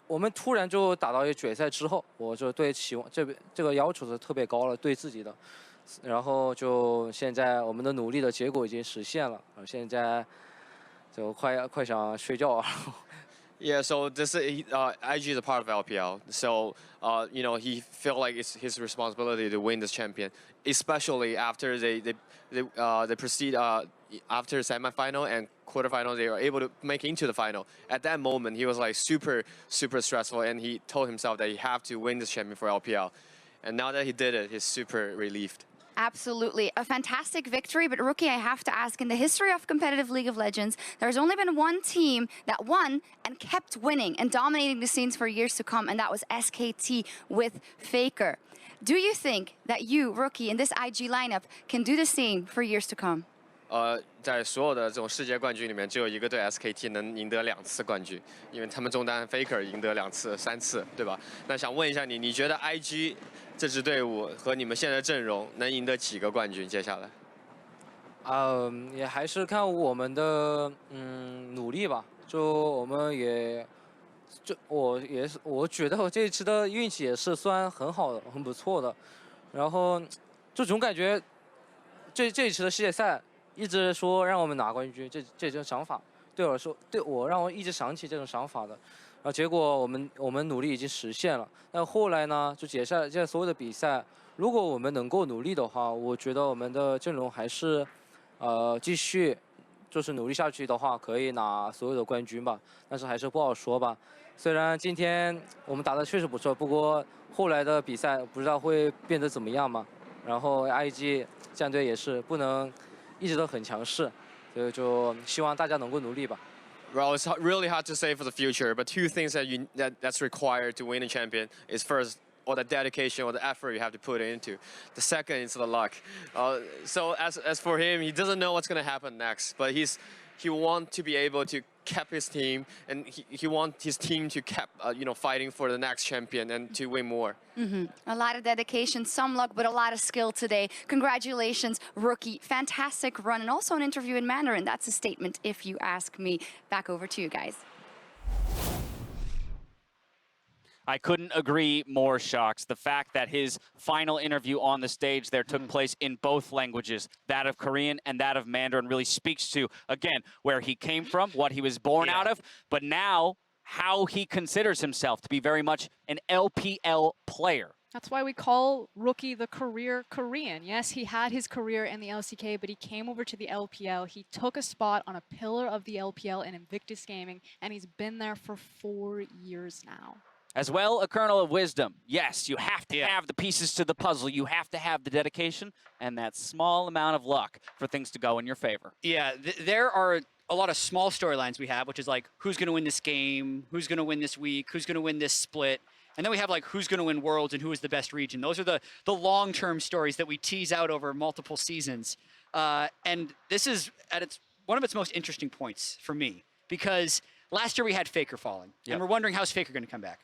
Speaker 7: 我们突然就打到决赛之后，我就对期望这个要求是特别高了，对自己的，然后就现在我们的努力的结果已经实现了，现在就快想睡觉了。
Speaker 13: Yeah, so this IG is a part of LPL, so you know he felt like it's his responsibility to win this champion, especially after they proceed after semifinal and quarterfinal. They were able to make it into the final. At that moment, he was like super stressful, and he told himself that he have to win this champion for LPL. And now that he did it, he's super relieved.
Speaker 12: Absolutely. A fantastic victory, but Rookie, I have to ask, in the history of competitive League of Legends, there's only been one team that won and kept winning and dominating the scenes for years to come, and that was SKT with FLICKR. Do you think that you, Rookie, in this IG lineup can do the same for years to come?
Speaker 13: 在所有的这种世界冠军里面，只有一个队 SKT 能赢得2次冠军，因为他们中单 FLICKR 赢得2次、3次，对吧？那想问一下你，你觉得 IG 这支队伍和你们现在阵容能赢得几个冠军？接下来？
Speaker 7: 也还是看我们的努力吧。我觉得我这一次的运气也是算很好的，很不错的。然后就总感觉这一次的世界赛。一直说让我们拿冠军，这种想法对我说，让我一直想起这种想法的。然后结果我们努力已经实现了。那后来呢，就接下来所有的比赛，如果我们能够努力的话，我觉得我们的阵容还是继续就是努力下去的话，可以拿所有的冠军吧。但是还是不好说吧。
Speaker 15: 虽然今天我们打得确实不错，不过后来的比赛不知道会变得怎么样嘛。然后 IG 战队也是不能一直都很强势，所以就希望大家能够努力吧。
Speaker 13: Well, it's really hard to say for the future, but two things that's required to win a champion is first, all the dedication or the effort you have to put into. The second is the luck. So as for him, he doesn't know what's going to happen next, but he wants to be able to keep his team, and he wants his team to keep fighting for the next champion and to win more.
Speaker 12: A lot of dedication, some luck, but a lot of skill today. Congratulations, rookie. Fantastic run, and also an interview in Mandarin. That's a statement, if you ask me. Back over to you guys.
Speaker 4: I couldn't agree more, Shocks. The fact that his final interview on the stage there took place in both languages, that of Korean and that of Mandarin, really speaks to, again, where he came from, what he was born out of, but now how he considers himself to be very much an LPL player.
Speaker 5: That's why we call Rookie the career Korean. Yes, he had his career in the LCK, but he came over to the LPL. He took a spot on a pillar of the LPL in Invictus Gaming, and he's been there for 4 years now.
Speaker 4: As well, a kernel of wisdom. Yes, you have to have the pieces to the puzzle. You have to have the dedication and that small amount of luck for things to go in your favor.
Speaker 6: Yeah, there are a lot of small storylines we have, which is like, who's going to win this game? Who's going to win this week? Who's going to win this split? And then we have like, who's going to win Worlds and who is the best region? Those are the long-term stories that we tease out over multiple seasons. And this is at one of its most interesting points for me, because last year we had FLICKR falling, and we're wondering how's FLICKR going to come back.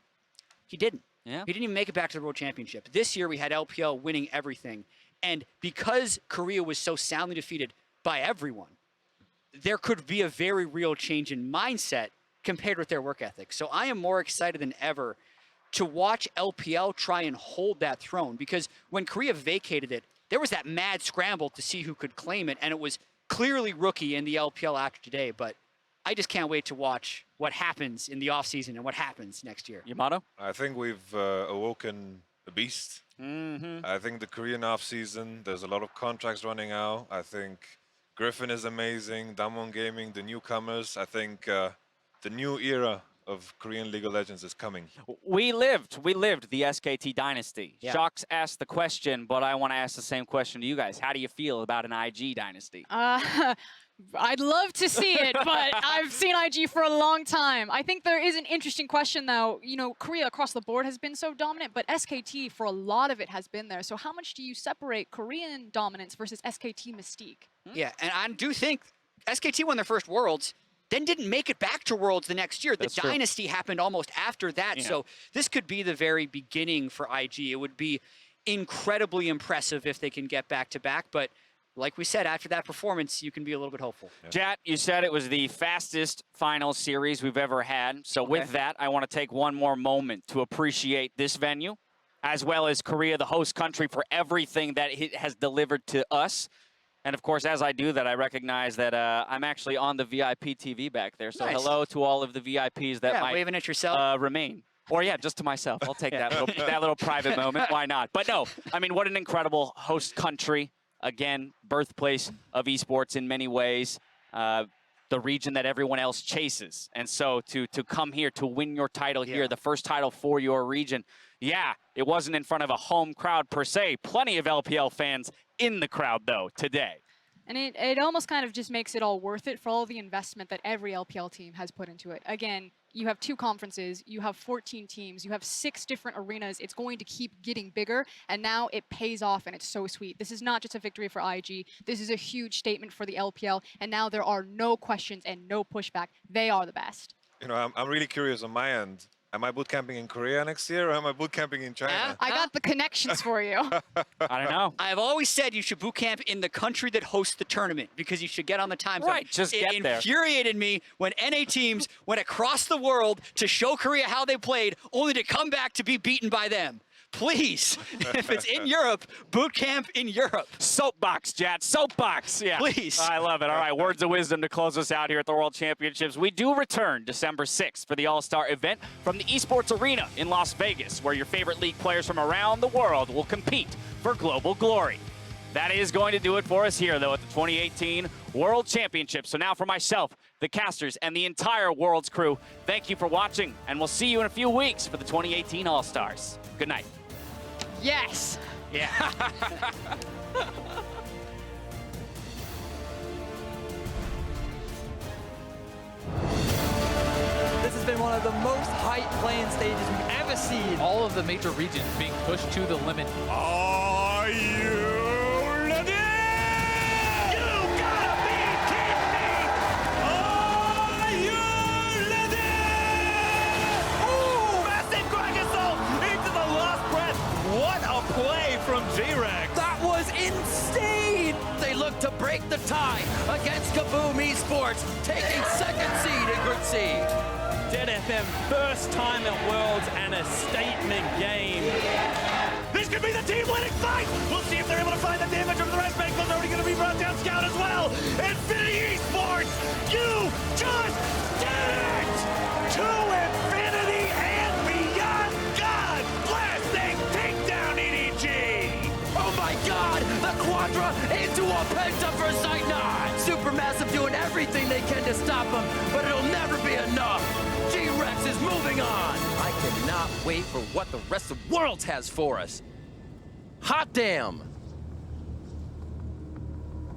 Speaker 6: He didn't. Yeah. He didn't even make it back to the World Championship. This year we had LPL winning everything. And because Korea was so soundly defeated by everyone, there could be a very real change in mindset compared with their work ethic. So I am more excited than ever to watch LPL try and hold that throne, because when Korea vacated it, there was that mad scramble to see who could claim it, and it was clearly Rookie in the LPL after today, but I just can't wait to watch what happens in the offseason and what happens next year.
Speaker 4: Yamato?
Speaker 11: I think we've awoken a beast. I think the Korean offseason, there's a lot of contracts running out. I think Griffin is amazing, Damwon Gaming, the newcomers. I think the new era of Korean League of Legends is coming.
Speaker 4: We lived the SKT dynasty. Yeah. Shocks asked the question, but I want to ask the same question to you guys. How do you feel about an IG dynasty?
Speaker 5: I'd love to see it, but I've seen IG for a long time. I think there is an interesting question, though. You know, Korea across the board has been so dominant, but SKT, for a lot of it, has been there. So how much do you separate Korean dominance versus SKT mystique?
Speaker 6: Yeah, and I do think SKT won their first Worlds, then didn't make it back to Worlds the next year. The dynasty happened almost after that. Yeah. So this could be the very beginning for IG. It would be incredibly impressive if they can get back-to-back, but like we said, after that performance, you can be a little bit hopeful.
Speaker 4: Jat, you said it was the fastest final series we've ever had. So with that, I want to take one more moment to appreciate this venue, as well as Korea, the host country, for everything that it has delivered to us. And of course, as I do that, I recognize that I'm actually on the VIP TV back there. So hello to all of the VIPs that might
Speaker 6: waving at yourself.
Speaker 4: Remain. Or yeah, just to myself. I'll take that little private moment. Why not? But no, I mean, what an incredible host country. Again, birthplace of esports in many ways, the region that everyone else chases. And so to come here, to win your title here, the first title for your region, yeah, it wasn't in front of a home crowd per se. Plenty of LPL fans in the crowd, though, today.
Speaker 5: And it almost kind of just makes it all worth it for all the investment that every LPL team has put into it. Again, you have 2 conferences, you have 14 teams, you have 6 different arenas. It's going to keep getting bigger, and now it pays off, and it's so sweet. This is not just a victory for IG. This is a huge statement for the LPL, and now there are no questions and no pushback. They are the best.
Speaker 11: You know, I'm really curious on my end. Am I bootcamping in Korea next year, or am I bootcamping in China?
Speaker 5: I got the connections for you.
Speaker 4: I don't know.
Speaker 6: I've always said you should boot camp in the country that hosts the tournament, because you should get on the time zone.
Speaker 4: Right, just get there. It
Speaker 6: infuriated me when NA teams went across the world to show Korea how they played, only to come back to be beaten by them. Please, if it's in Europe, boot camp in Europe.
Speaker 4: Soapbox, Jat, soapbox. Yeah.
Speaker 6: Please.
Speaker 4: I love it. All right, words of wisdom to close us out here at the World Championships. We do return December 6th for the All-Star event from the Esports Arena in Las Vegas, where your favorite league players from around the world will compete for global glory. That is going to do it for us here, though, at the 2018 World Championship. So now for myself, the casters, and the entire Worlds crew, thank you for watching, and we'll see you in a few weeks for the 2018 All-Stars. Good night.
Speaker 5: Yes.
Speaker 4: Yeah.
Speaker 16: This has been one of the most hyped playing stages we've ever seen.
Speaker 17: All of the major regions being pushed to the limit.
Speaker 9: Are you ready? You gotta be kidding me! Are you ready? Ooh, massive Crack Assault into the last breath. What a play from G-Rex.
Speaker 16: That was insane! They look to break the tie against Kaboom Esports, taking second seed in Group C.
Speaker 18: ZFM first time at Worlds and a statement game.
Speaker 9: This could be the team winning fight. We'll see if they're able to find the damage over the rest. Rekkles already going to be brought down Scout as well. Infinity Esports, you just did it! To infinity and beyond. God bless, they take down EDG.
Speaker 16: Oh my God, the Quadra into a penta for Xayah. Supermassive doing everything they can to stop him, but it'll never be enough. G-Rex is moving on. I cannot wait for what the rest of Worlds has for us. Hot damn.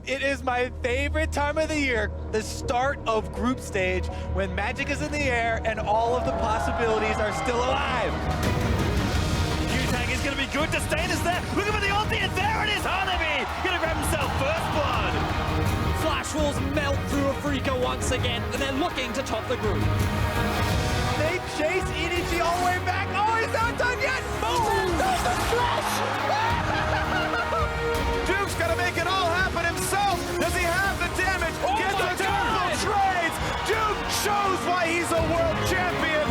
Speaker 2: It is my favorite time of the year, the start of group stage, when magic is in the air and all of the possibilities are still alive.
Speaker 9: Q-Tang is going to be good. Disdain is there. Looking for the ulti, and there it is. Hanabi going to grab himself first blood.
Speaker 18: Flash walls melt through a FLICKR once again, and they're looking to top the group.
Speaker 2: They chase EDG all the way back. Oh, he's not done yet. Boom! There's the flash!
Speaker 3: Duke's got to make it all happen himself. Does he have the damage? Gets a couple trades. Duke shows why he's a world champion.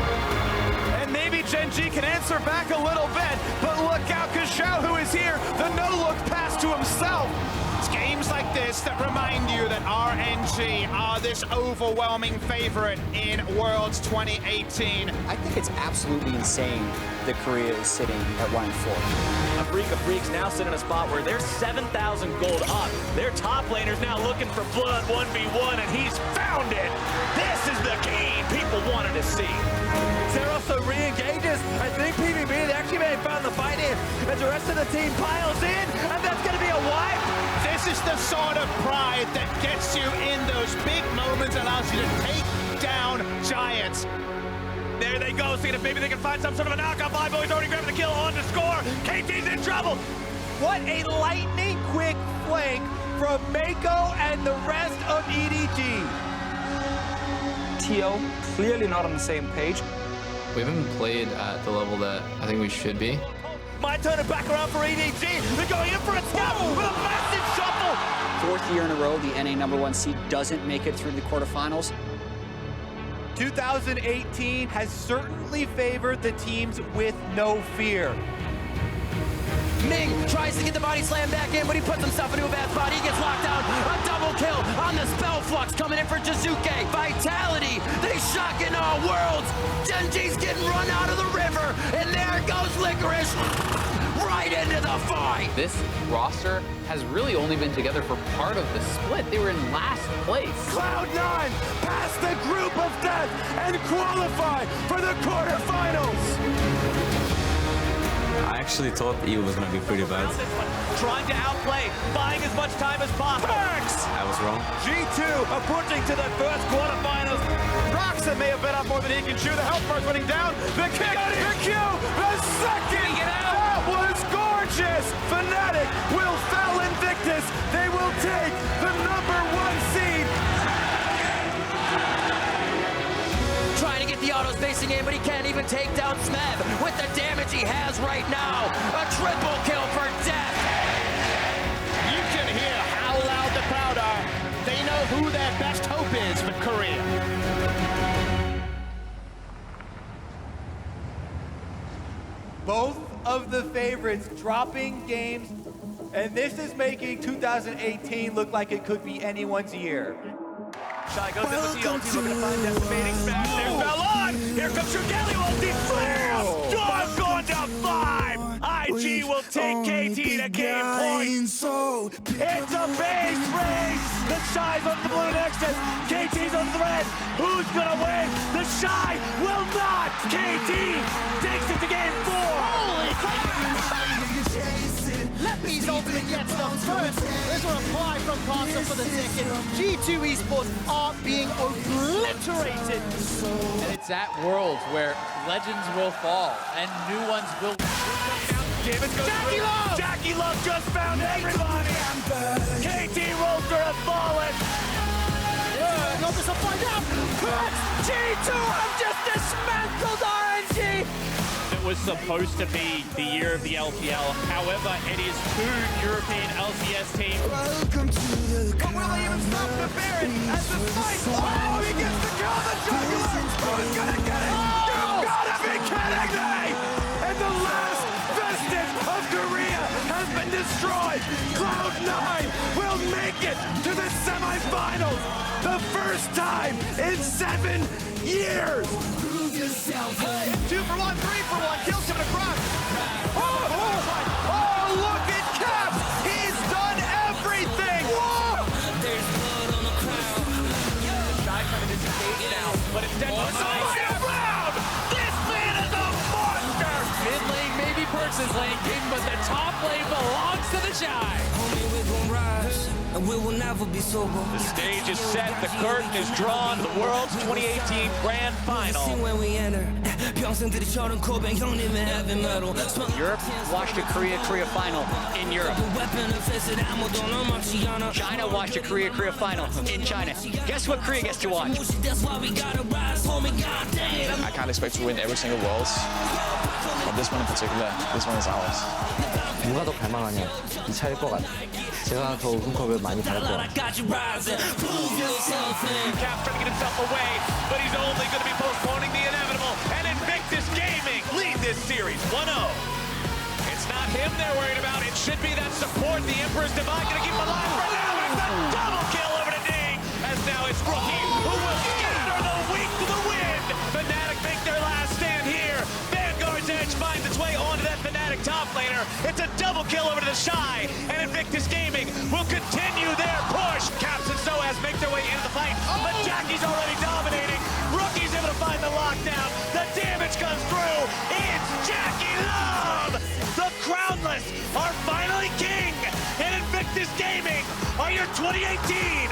Speaker 3: And maybe Gen G can answer back a little bit, but look out, because Xiao is here. The no-look pass to himself. It's games like this that remind you that RNG are this overwhelming favorite in Worlds 2018.
Speaker 19: I think it's absolutely insane that Korea is sitting at 1-4.
Speaker 1: A Freak of Freaks now sit in a spot where they're 7,000 gold up. Their top laner's now looking for blood 1v1, and he's found it. This is the game people wanted to see.
Speaker 16: Zeroso re-engages. I think PBB, they actually may have found the fight here as the rest of the team piles in, and that's going to be a wipe.
Speaker 3: This is the sort of pride that gets you in those big moments, allows you to take down giants.
Speaker 9: There they go, seeing if maybe they can find some sort of a knockout. Boy's already grabbing the kill on to score. KT's in trouble.
Speaker 2: What a lightning quick flank from Mako and the rest of EDG.
Speaker 20: TO clearly not on the same page.
Speaker 21: We haven't played at the level that I think we should be.
Speaker 9: Might turn it back around for EDG. They're going in for a scout with a massive shuffle.
Speaker 19: Fourth year in a row, the NA #1 seed doesn't make it through the quarterfinals.
Speaker 2: 2018 has certainly favored the teams with no fear.
Speaker 16: Ning tries to get the body slam back in, but he puts himself into a bad spot. He gets locked down. A double kill on the spell flux coming in for Jizuke. Vitality, they shock in all worlds. Genji's getting run out of the river, and there goes Licorice right into the fight.
Speaker 21: This roster has really only been together for part of the split. They were in last place.
Speaker 16: Cloud9 pass the group of death and qualify for the quarterfinals.
Speaker 22: I actually thought EU was going to be pretty bad.
Speaker 9: Trying to outplay, buying as much time as possible.
Speaker 22: I was wrong.
Speaker 9: G2 approaching to the first quarterfinals.
Speaker 3: Broxah may have been up more than he can chew. The health bar's running down. The kick, the Q, the second. That was gorgeous. Fnatic will fell Invictus. They will take the #1 seed.
Speaker 16: Trying to get the auto spacing in, but he can't even take down Smeb with the damage he has right now. A triple kill for Death.
Speaker 3: You can hear how loud the crowd are. They know who their best hope is for Korea.
Speaker 2: Both of the favorites dropping games, and this is making 2018 look like it could be anyone's year.
Speaker 9: Shy goes in with the ulti, looking to find decimating smash. There's Baolan! Here comes your Galio ulti! Flares! Oh, I've gone down 5!
Speaker 4: IG will take KT to game point. It's a base race. The Shy's on the blue nexus. KT's on the red. Who's gonna win? The Shy will not. KT takes it to game 4.
Speaker 8: Holy crap! Leppy's ultimate gets them first. There's a reply from Kaisa for the second. G2 Esports are being obliterated.
Speaker 17: And it's that world where legends will fall and new ones will.
Speaker 4: JackeyLove! JackeyLove just found everybody! KT Roaster has fallen!
Speaker 8: Not this will find out! But G2 have just dismantled RNG!
Speaker 4: It was supposed to be the year of the LPL. However, it is 2 European LCS teams.
Speaker 8: But will they even stop the Baron as the fight? Oh, he gets the kill on the JackeyLove! Who's gonna get it?
Speaker 4: You've gotta be kidding me! And the last vestige of Korea has been destroyed. Cloud9 will make it to the semifinals. The first time in 7 years.
Speaker 8: 2 for 1, 3 for 1, kills him across.
Speaker 4: Oh, look at Cap! He's done everything! Whoa!
Speaker 8: There's blood on the crowd.
Speaker 4: Shy trying to disengage now, but instead around! This man is a monster!
Speaker 17: Mid lane maybe Perks' lane king, but the top lane belongs to the Shy.
Speaker 10: And we will never be sober.
Speaker 1: The stage is set, the curtain is drawn, the World's 2018 Grand Final.
Speaker 6: Europe watched a Korea final in Europe. China watched a Korea final in China. Guess what Korea gets to watch?
Speaker 23: I can't expect to win every single Worlds, but this one in particular, this one is ours.
Speaker 15: 누가 더 갈망하냐 이 차일 것 같아. 제가 더 우승컵을 많이 받을 것 같아.
Speaker 4: Cap trying to get himself away, but he's only going to be postponing the inevitable. And Invictus Gaming lead this series 1-0. It's not him they're worried about. It should be that support. The Emperor's Divine going to keep him alive for now. It's a double kill over to Ning. As now it's Rookie who will scatter the weak to the wind. Fnatic make their last stand here. Vanguard's Edge finds its way onto that Fnatic top laner. It's a double kill over to the Shy. And Invictus Gaming will continue their push. Caps and sOAZ make their way into the fight. But Jackie's already dominating. Rookie's able to find the lockdown. The damage comes through. It's JackeyLove. The Crownless are finally king. And Invictus Gaming are your 2018